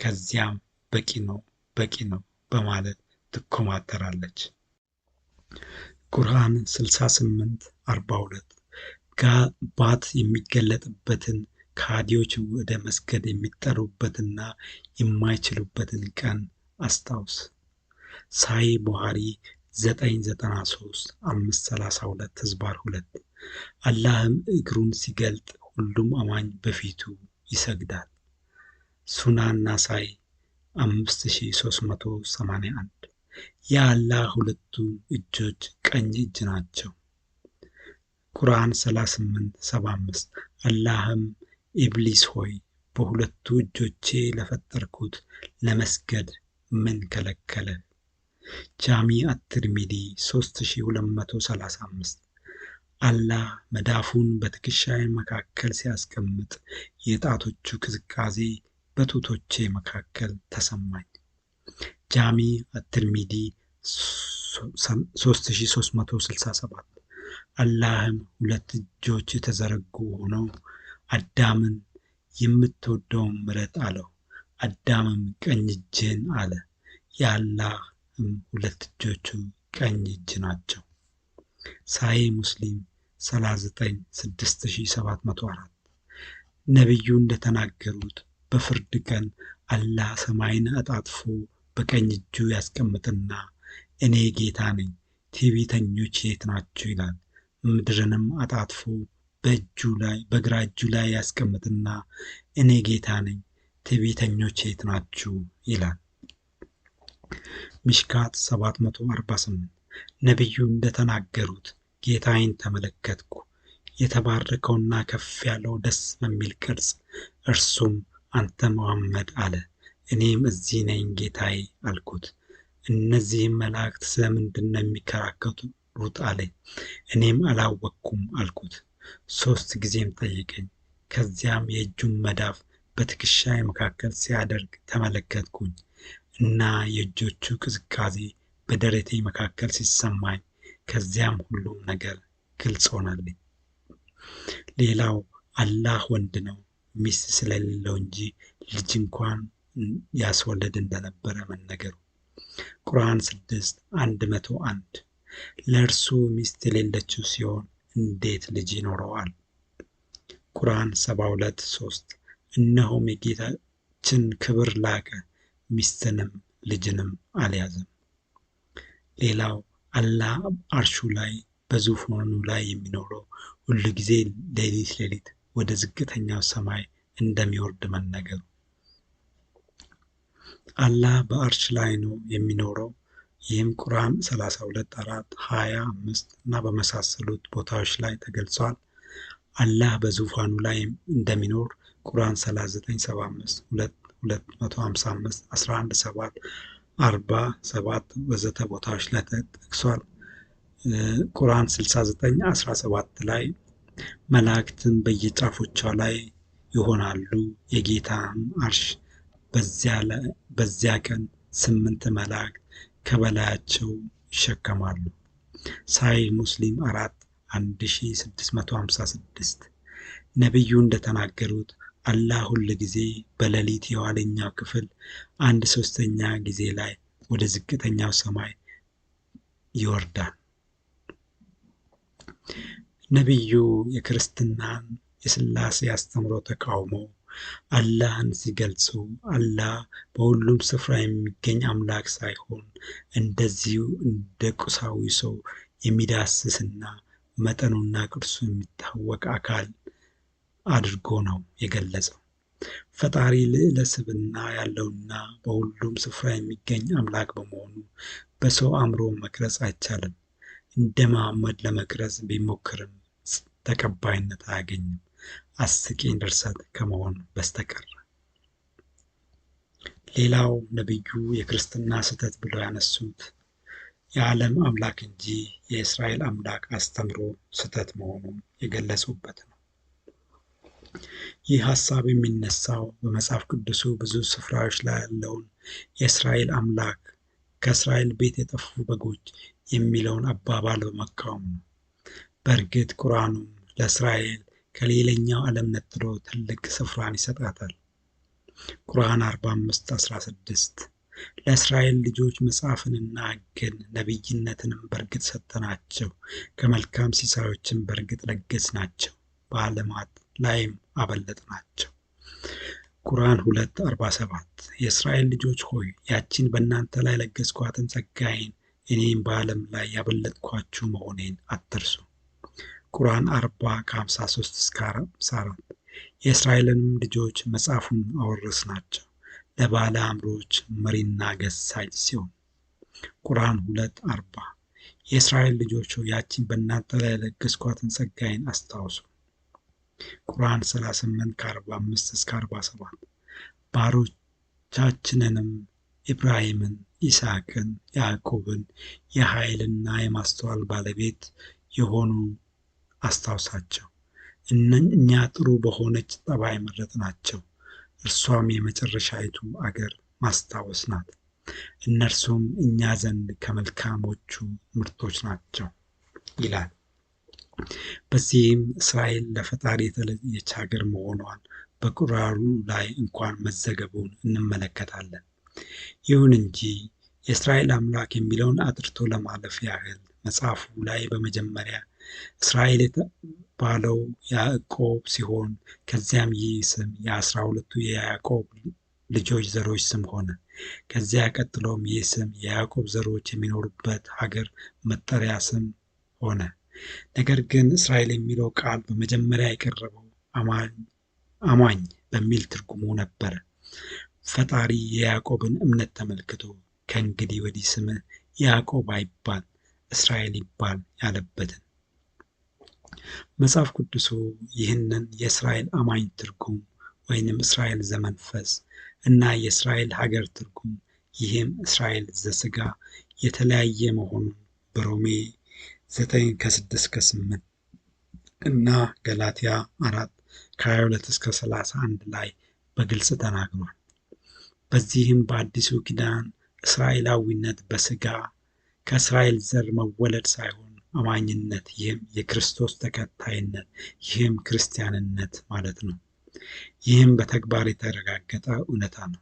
ከዚያም በቂ ነው በቂ ነው በማለት ትኮማተራለች። ቁርአን 68:42 ባት የሚገለጥበትን ከሃዲዎች ወደ መስገድ የሚጠሩበትና የማይችሉበትን ቀን አስታውስ። ሳሂህ ቡኻሪ 993-532 አላህም እግሩን ሲገልጥ ሁሉም አማኝ በፊቱ ይሰግዳል። ሱናን ናሳኢ 5381 የአላህ ሁለቱ እጆች ቀኝ እጅ ናቸው። ቁርአን 38:75 አላህም ኢብሊስ ሆይ በሁለቱ እጆቼ ለፈጠርኩት ለመስገድ ምን ከለከለ? ጃሚ አትርሚዲ 3235 አላህ መዳፉን በትከሻዬ መካከል ሲያስቀምጥ የጣቶቹ ቅዝቃዜ በጡቶቼ መካከል ተሰማኝ። ጃሚ አትርሚዲ 3367 አላህም ሁለት እጆች የተዘረጉ ሆነው አዳምን የምትወደውን ምረጥ አለው። አዳምም ቀኝ እጅህን አለ። የአላህም ሁለት እጆቹ ቀኝ እጅ ናቸው። ሳሂህ ሙስሊም 39,6704 ነቢዩ እንደተናገሩት በፍርድ ቀን አላህ ሰማይን አጣጥፎ በቀኝ እጁ ያስቀምጥና እኔ ጌታ ነኝ፣ ትዕቢተኞች የት ናችሁ ይላል። ምድርንም አጣጥፎ በግራ እጁ ላይ ያስቀምጥና እኔ ጌታ ነኝ፣ ትዕቢተኞች የት ናችሁ ይላል። ሚሽካት 748 ነቢዩ እንደተናገሩት ጌታዬን ተመለከትኩ፣ የተባረከውና ከፍ ያለው ደስ በሚል ቅርጽ፣ እርሱም አንተ መሐመድ አለ። እኔም እዚህ ነኝ ጌታዬ አልኩት። እነዚህም መላእክት ስለምንድን ነው የሚከራከሩት አለኝ። እኔም አላወቅኩም አልኩት። 3 ጊዜም ጠየቀኝ። ከዚያም የእጁን መዳፍ በትከሻዬ መካከል ሲያደርግ ተመለከትኩኝ እና የእጆቹ ቅዝቃዜ በደረቴ መካከል ሲሰማኝ፣ ከዚያም ሁሉም ነገር ግልጽ ሆነልኝ። ሌላው አላህ ወንድ ነው ሚስት ስለሌለው እንጂ ልጅ እንኳን ያስወልድ እንደነበረ መነገሩ። ቁርአን 6:101 ለእርሱ ሚስት የሌለችው ሲሆን እንዴት ልጅ ይኖረዋል? ቁርአን 72:3 እነሆም የጌታችን ክብር ላቀ፣ ሚስትንም ልጅንም አልያዘም። ሌላው አላህ አርሹ ላይ በዙፋኑ ላይ የሚኖረው ሁሉ ጊዜ ሌሊት ወደ ዝቅተኛው ሰማይ እንደሚወርድ መነገሩ። አላህ በአርሽ ላይ ነው የሚኖረው። ይህም ቁርአን 32:4፣ 25 እና በመሳሰሉት ቦታዎች ላይ ተገልጿል። አላህ በዙፋኑ ላይ እንደሚኖር ቁርአን 39:75፣ 255፣ 11:7፣ 47 ወዘተ ቦታዎች ላይ ተጠቅሷል። ቁርአን 69:17 ላይ መላእክትም በየጫፎቿ ላይ ይሆናሉ፣ የጌታም አርሽ በዚያ ቀን 8 መላእክት ከበላያቸው ይሸከማሉ። ሳሂህ ሙስሊም 4 1656 ነቢዩ እንደተናገሩት አላህ ሁል ጊዜ በሌሊት የኋለኛው ክፍል 1/3 ጊዜ ላይ ወደ ዝቅተኛው ሰማይ ይወርዳል። ነቢዩ የክርስትናን የሥላሴ አስተምሮ ተቃውመው አላህን ሲገልጹ አላህ በሁሉም ስፍራ የሚገኝ አምላክ ሳይሆን እንደዚሁ እንደ ቁሳዊ ሰው የሚዳስስና መጠኑና ቅርሱ የሚታወቅ አካል አድርጎ ነው የገለጸው። ፈጣሪ ልዕለ ስብዕና ያለውና በሁሉም ስፍራ የሚገኝ አምላክ በመሆኑ በሰው አእምሮ መቅረጽ አይቻልም። እንደ መሐመድ ለመቅረጽ ቢሞክርም ተቀባይነት አያገኝም አስቂኝ ድርሰት ከመሆን በስተቀር። ሌላው ነቢዩ የክርስትና ስህተት ብለው ያነሱት የዓለም አምላክ እንጂ የእስራኤል አምላክ አስተምሮ ስህተት መሆኑን የገለጹበት ነው። ይህ ሐሳብ የሚነሳው በመጽሐፍ ቅዱሱ ብዙ ስፍራዎች ላይ ያለውን የእስራኤል አምላክ ከእስራኤል ቤት የጠፉ በጎች የሚለውን አባባል በመቃወም ነው። በእርግጥ ቁርአኑም ለእስራኤል ከሌላኛው ዓለም ነጥሎ ትልቅ ስፍራን ይሰጣታል። ቁርአን 45:16 ለእስራኤል ልጆች መጽሐፍንና ሕግን ነቢይነትንም በእርግጥ ሰጠናቸው፣ ከመልካም ሲሳዮችን በእርግጥ ለገስናቸው፣ በዓለማት ላይም አበለጥናቸው። ቁርአን 2:47 የእስራኤል ልጆች ሆይ ያቺን በእናንተ ላይ ለገስኳትን ጸጋዬን እኔም በዓለም ላይ ያበለጥኳችሁ መሆኔን አትርሱ። ቁርአን 40:53-54 የእስራኤልንም ልጆች መጽሐፉን አወረስናቸው ለባለ አእምሮዎች መሪና ገሳጭ ሲሆን። ቁርአን 2:40 የእስራኤል ልጆች ሆይ ያቺን በእናንተ ላይ ለገስኳትን ጸጋዬን አስታውሱ። ቁርአን 38:45-47 ባሮቻችንንም ኢብራሂምን፣ ይስሐቅን፣ ያዕቆብን የኃይልና የማስተዋል ባለቤት የሆኑ አስታውሳቸው። እኛ ጥሩ በሆነች ጠባይ መረጥናቸው፣ እርሷም የመጨረሻይቱ አገር ማስታወስ ናት። እነርሱም እኛ ዘንድ ከመልካሞቹ ምርቶች ናቸው ይላል። በዚህም እስራኤል ለፈጣሪ የተለየች ሀገር መሆኗን በቁርአኑ ላይ እንኳን መዘገቡን እንመለከታለን። ይሁን እንጂ የእስራኤል አምላክ የሚለውን አጥርቶ ለማለፍ ያህል መጽሐፉ ላይ በመጀመሪያ እስራኤል የተባለው ያዕቆብ ሲሆን ከዚያም ይህ ስም የ12ቱ የያዕቆብ ልጆች ዘሮች ስም ሆነ። ከዚያ ቀጥሎም ይህ ስም የያዕቆብ ዘሮች የሚኖሩበት ሀገር መጠሪያ ስም ሆነ። ነገር ግን እስራኤል የሚለው ቃል በመጀመሪያ የቀረበው አማኝ በሚል ትርጉሙ ነበረ። ፈጣሪ የያዕቆብን እምነት ተመልክቶ ከእንግዲህ ወዲህ ስምህ ያዕቆብ አይባል እስራኤል ይባል ያለበትን መጽሐፍ ቅዱሱ ይህንን የእስራኤል አማኝ ትርጉም ወይንም እስራኤል ዘመንፈስ እና የእስራኤል ሀገር ትርጉም ይህም እስራኤል ዘሥጋ የተለያየ መሆኑን በሮሜ 9:6-8 እና ገላትያ 4:22-31 ላይ በግልጽ ተናግሯል። በዚህም በአዲሱ ኪዳን እስራኤላዊነት በሥጋ ከእስራኤል ዘር መወለድ ሳይሆን አማኝነት፣ ይህም የክርስቶስ ተከታይነት፣ ይህም ክርስቲያንነት ማለት ነው። ይህም በተግባር የተረጋገጠ እውነታ ነው።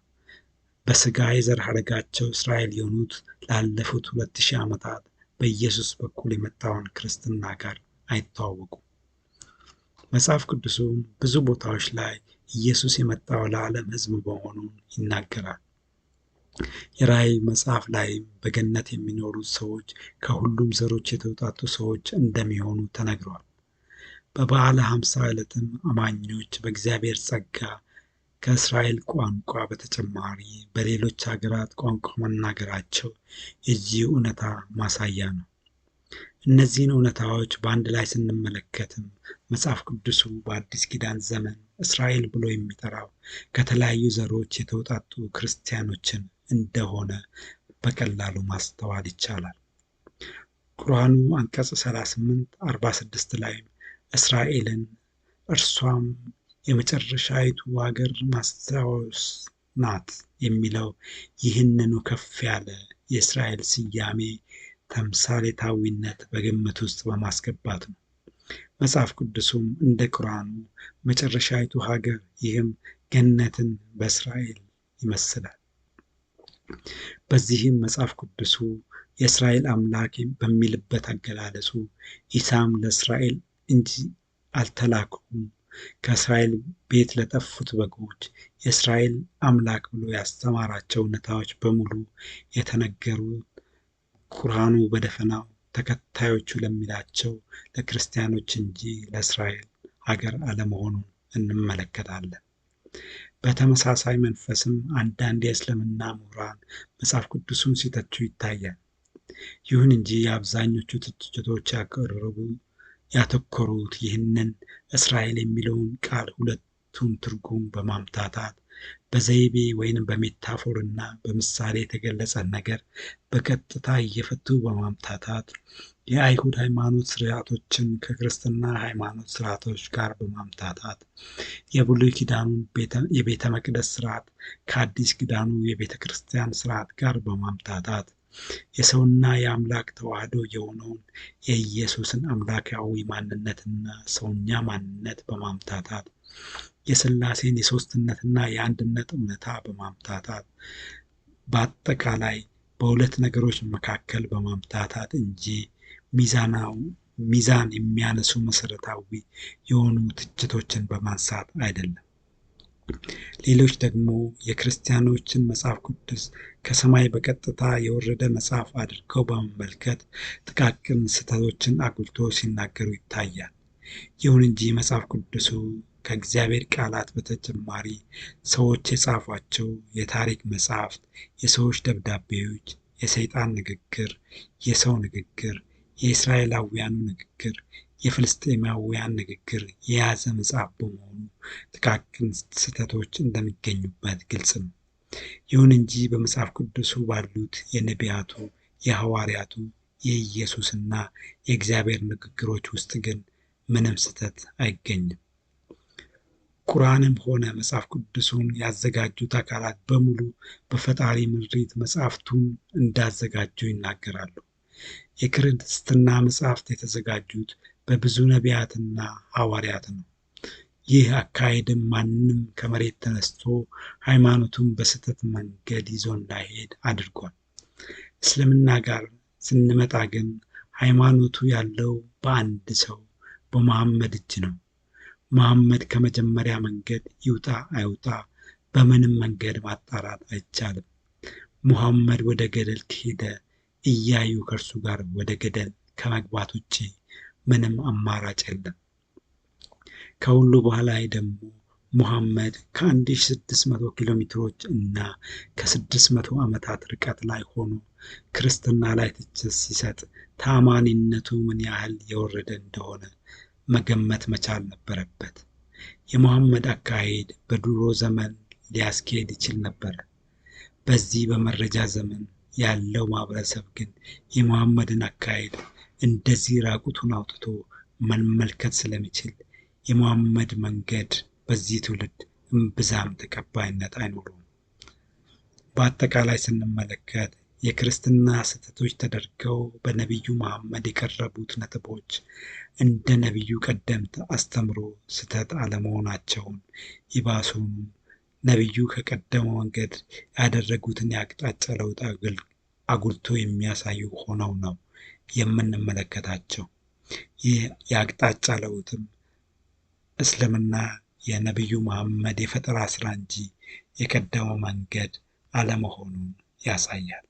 በሥጋ የዘር ሐረጋቸው እስራኤል የሆኑት ላለፉት 2000 ዓመታት በኢየሱስ በኩል የመጣውን ክርስትና ጋር አይተዋወቁም። መጽሐፍ ቅዱሱም ብዙ ቦታዎች ላይ ኢየሱስ የመጣው ለዓለም ሕዝብ መሆኑን ይናገራል። የራእይ መጽሐፍ ላይም በገነት የሚኖሩት ሰዎች ከሁሉም ዘሮች የተውጣጡ ሰዎች እንደሚሆኑ ተነግሯል። በበዓለ ሃምሳ ዕለትም አማኞች በእግዚአብሔር ጸጋ ከእስራኤል ቋንቋ በተጨማሪ በሌሎች ሀገራት ቋንቋ መናገራቸው የዚህ እውነታ ማሳያ ነው። እነዚህን እውነታዎች በአንድ ላይ ስንመለከትም መጽሐፍ ቅዱሱ በአዲስ ኪዳን ዘመን እስራኤል ብሎ የሚጠራው ከተለያዩ ዘሮች የተውጣጡ ክርስቲያኖችን እንደሆነ በቀላሉ ማስተዋል ይቻላል። ቁርአኑ አንቀጽ 38:46 ላይ እስራኤልን እርሷም የመጨረሻይቱ ሀገር ማስታወስ ናት የሚለው ይህንኑ ከፍ ያለ የእስራኤል ስያሜ ተምሳሌታዊነት በግምት ውስጥ በማስገባት ነው። መጽሐፍ ቅዱሱም እንደ ቁርአኑ መጨረሻይቱ ሀገር ይህም ገነትን በእስራኤል ይመስላል። በዚህም መጽሐፍ ቅዱሱ የእስራኤል አምላክ በሚልበት አገላለጹ ኢሳም ለእስራኤል እንጂ አልተላኩም፣ ከእስራኤል ቤት ለጠፉት በጎች የእስራኤል አምላክ ብሎ ያስተማራቸው እውነታዎች በሙሉ የተነገሩት ቁርአኑ በደፈናው ተከታዮቹ ለሚላቸው ለክርስቲያኖች እንጂ ለእስራኤል ሀገር አለመሆኑን እንመለከታለን። በተመሳሳይ መንፈስም አንዳንድ የእስልምና ምሁራን መጽሐፍ ቅዱሱን ሲተቹ ይታያል። ይሁን እንጂ የአብዛኞቹ ትችቶች ያተኮሩት ይህንን እስራኤል የሚለውን ቃል ሁለቱን ትርጉም በማምታታት በዘይቤ ወይንም በሜታፎር እና በምሳሌ የተገለጸ ነገር በቀጥታ እየፈቱ በማምታታት የአይሁድ ሃይማኖት ስርዓቶችን ከክርስትና ሃይማኖት ስርዓቶች ጋር በማምታታት የብሉይ ኪዳኑን የቤተ መቅደስ ስርዓት ከአዲስ ኪዳኑ የቤተ ክርስቲያን ስርዓት ጋር በማምታታት የሰውና የአምላክ ተዋህዶ የሆነውን የኢየሱስን አምላካዊ ማንነትና ሰውኛ ማንነት በማምታታት የሥላሴን የሦስትነትና የአንድነት እውነታ በማምታታት በአጠቃላይ በሁለት ነገሮች መካከል በማምታታት እንጂ ሚዛን የሚያነሱ መሰረታዊ የሆኑ ትችቶችን በማንሳት አይደለም። ሌሎች ደግሞ የክርስቲያኖችን መጽሐፍ ቅዱስ ከሰማይ በቀጥታ የወረደ መጽሐፍ አድርገው በመመልከት ጥቃቅን ስህተቶችን አጉልቶ ሲናገሩ ይታያል። ይሁን እንጂ መጽሐፍ ቅዱሱ ከእግዚአብሔር ቃላት በተጨማሪ ሰዎች የጻፏቸው የታሪክ መጻሕፍት፣ የሰዎች ደብዳቤዎች፣ የሰይጣን ንግግር፣ የሰው ንግግር፣ የእስራኤላውያኑ ንግግር፣ የፍልስጤማውያን ንግግር የያዘ መጽሐፍ በመሆኑ ጥቃቅን ስህተቶች እንደሚገኙበት ግልጽ ነው። ይሁን እንጂ በመጽሐፍ ቅዱሱ ባሉት የነቢያቱ፣ የሐዋርያቱ፣ የኢየሱስና የእግዚአብሔር ንግግሮች ውስጥ ግን ምንም ስህተት አይገኝም። ቁርአንም ሆነ መጽሐፍ ቅዱሱን ያዘጋጁት አካላት በሙሉ በፈጣሪ ምሪት መጽሐፍቱን እንዳዘጋጁ ይናገራሉ። የክርስትና መጽሐፍት የተዘጋጁት በብዙ ነቢያትና ሐዋርያት ነው። ይህ አካሄድም ማንም ከመሬት ተነስቶ ሃይማኖቱን በስህተት መንገድ ይዞ እንዳይሄድ አድርጓል። እስልምና ጋር ስንመጣ ግን ሃይማኖቱ ያለው በአንድ ሰው በመሐመድ እጅ ነው። መሐመድ ከመጀመሪያ መንገድ ይውጣ አይውጣ በምንም መንገድ ማጣራት አይቻልም። ሙሐመድ ወደ ገደል ከሄደ እያዩ ከእርሱ ጋር ወደ ገደል ከመግባት ውጭ ምንም አማራጭ የለም። ከሁሉ በኋላ ደግሞ ሙሐመድ ከ1600 ኪሎ ሜትሮች እና ከ600 ዓመታት ርቀት ላይ ሆኖ ክርስትና ላይ ትችት ሲሰጥ ታማኒነቱ ምን ያህል የወረደ እንደሆነ መገመት መቻል ነበረበት። የሙሐመድ አካሄድ በድሮ ዘመን ሊያስኬድ ይችል ነበር። በዚህ በመረጃ ዘመን ያለው ማህበረሰብ ግን የሙሐመድን አካሄድ እንደዚህ ራቁቱን አውጥቶ መመልከት ስለሚችል የሙሐመድ መንገድ በዚህ ትውልድ እምብዛም ተቀባይነት አይኖረውም። በአጠቃላይ ስንመለከት የክርስትና ስህተቶች ተደርገው በነቢዩ መሐመድ የቀረቡት ነጥቦች እንደ ነቢዩ ቀደምት አስተምሮ ስህተት አለመሆናቸውን ይባሱኑ ነቢዩ ከቀደመው መንገድ ያደረጉትን የአቅጣጫ ለውጥ አጉልቶ የሚያሳዩ ሆነው ነው የምንመለከታቸው። ይህ የአቅጣጫ ለውጥም እስልምና የነቢዩ መሐመድ የፈጠራ ስራ እንጂ የቀደመው መንገድ አለመሆኑን ያሳያል።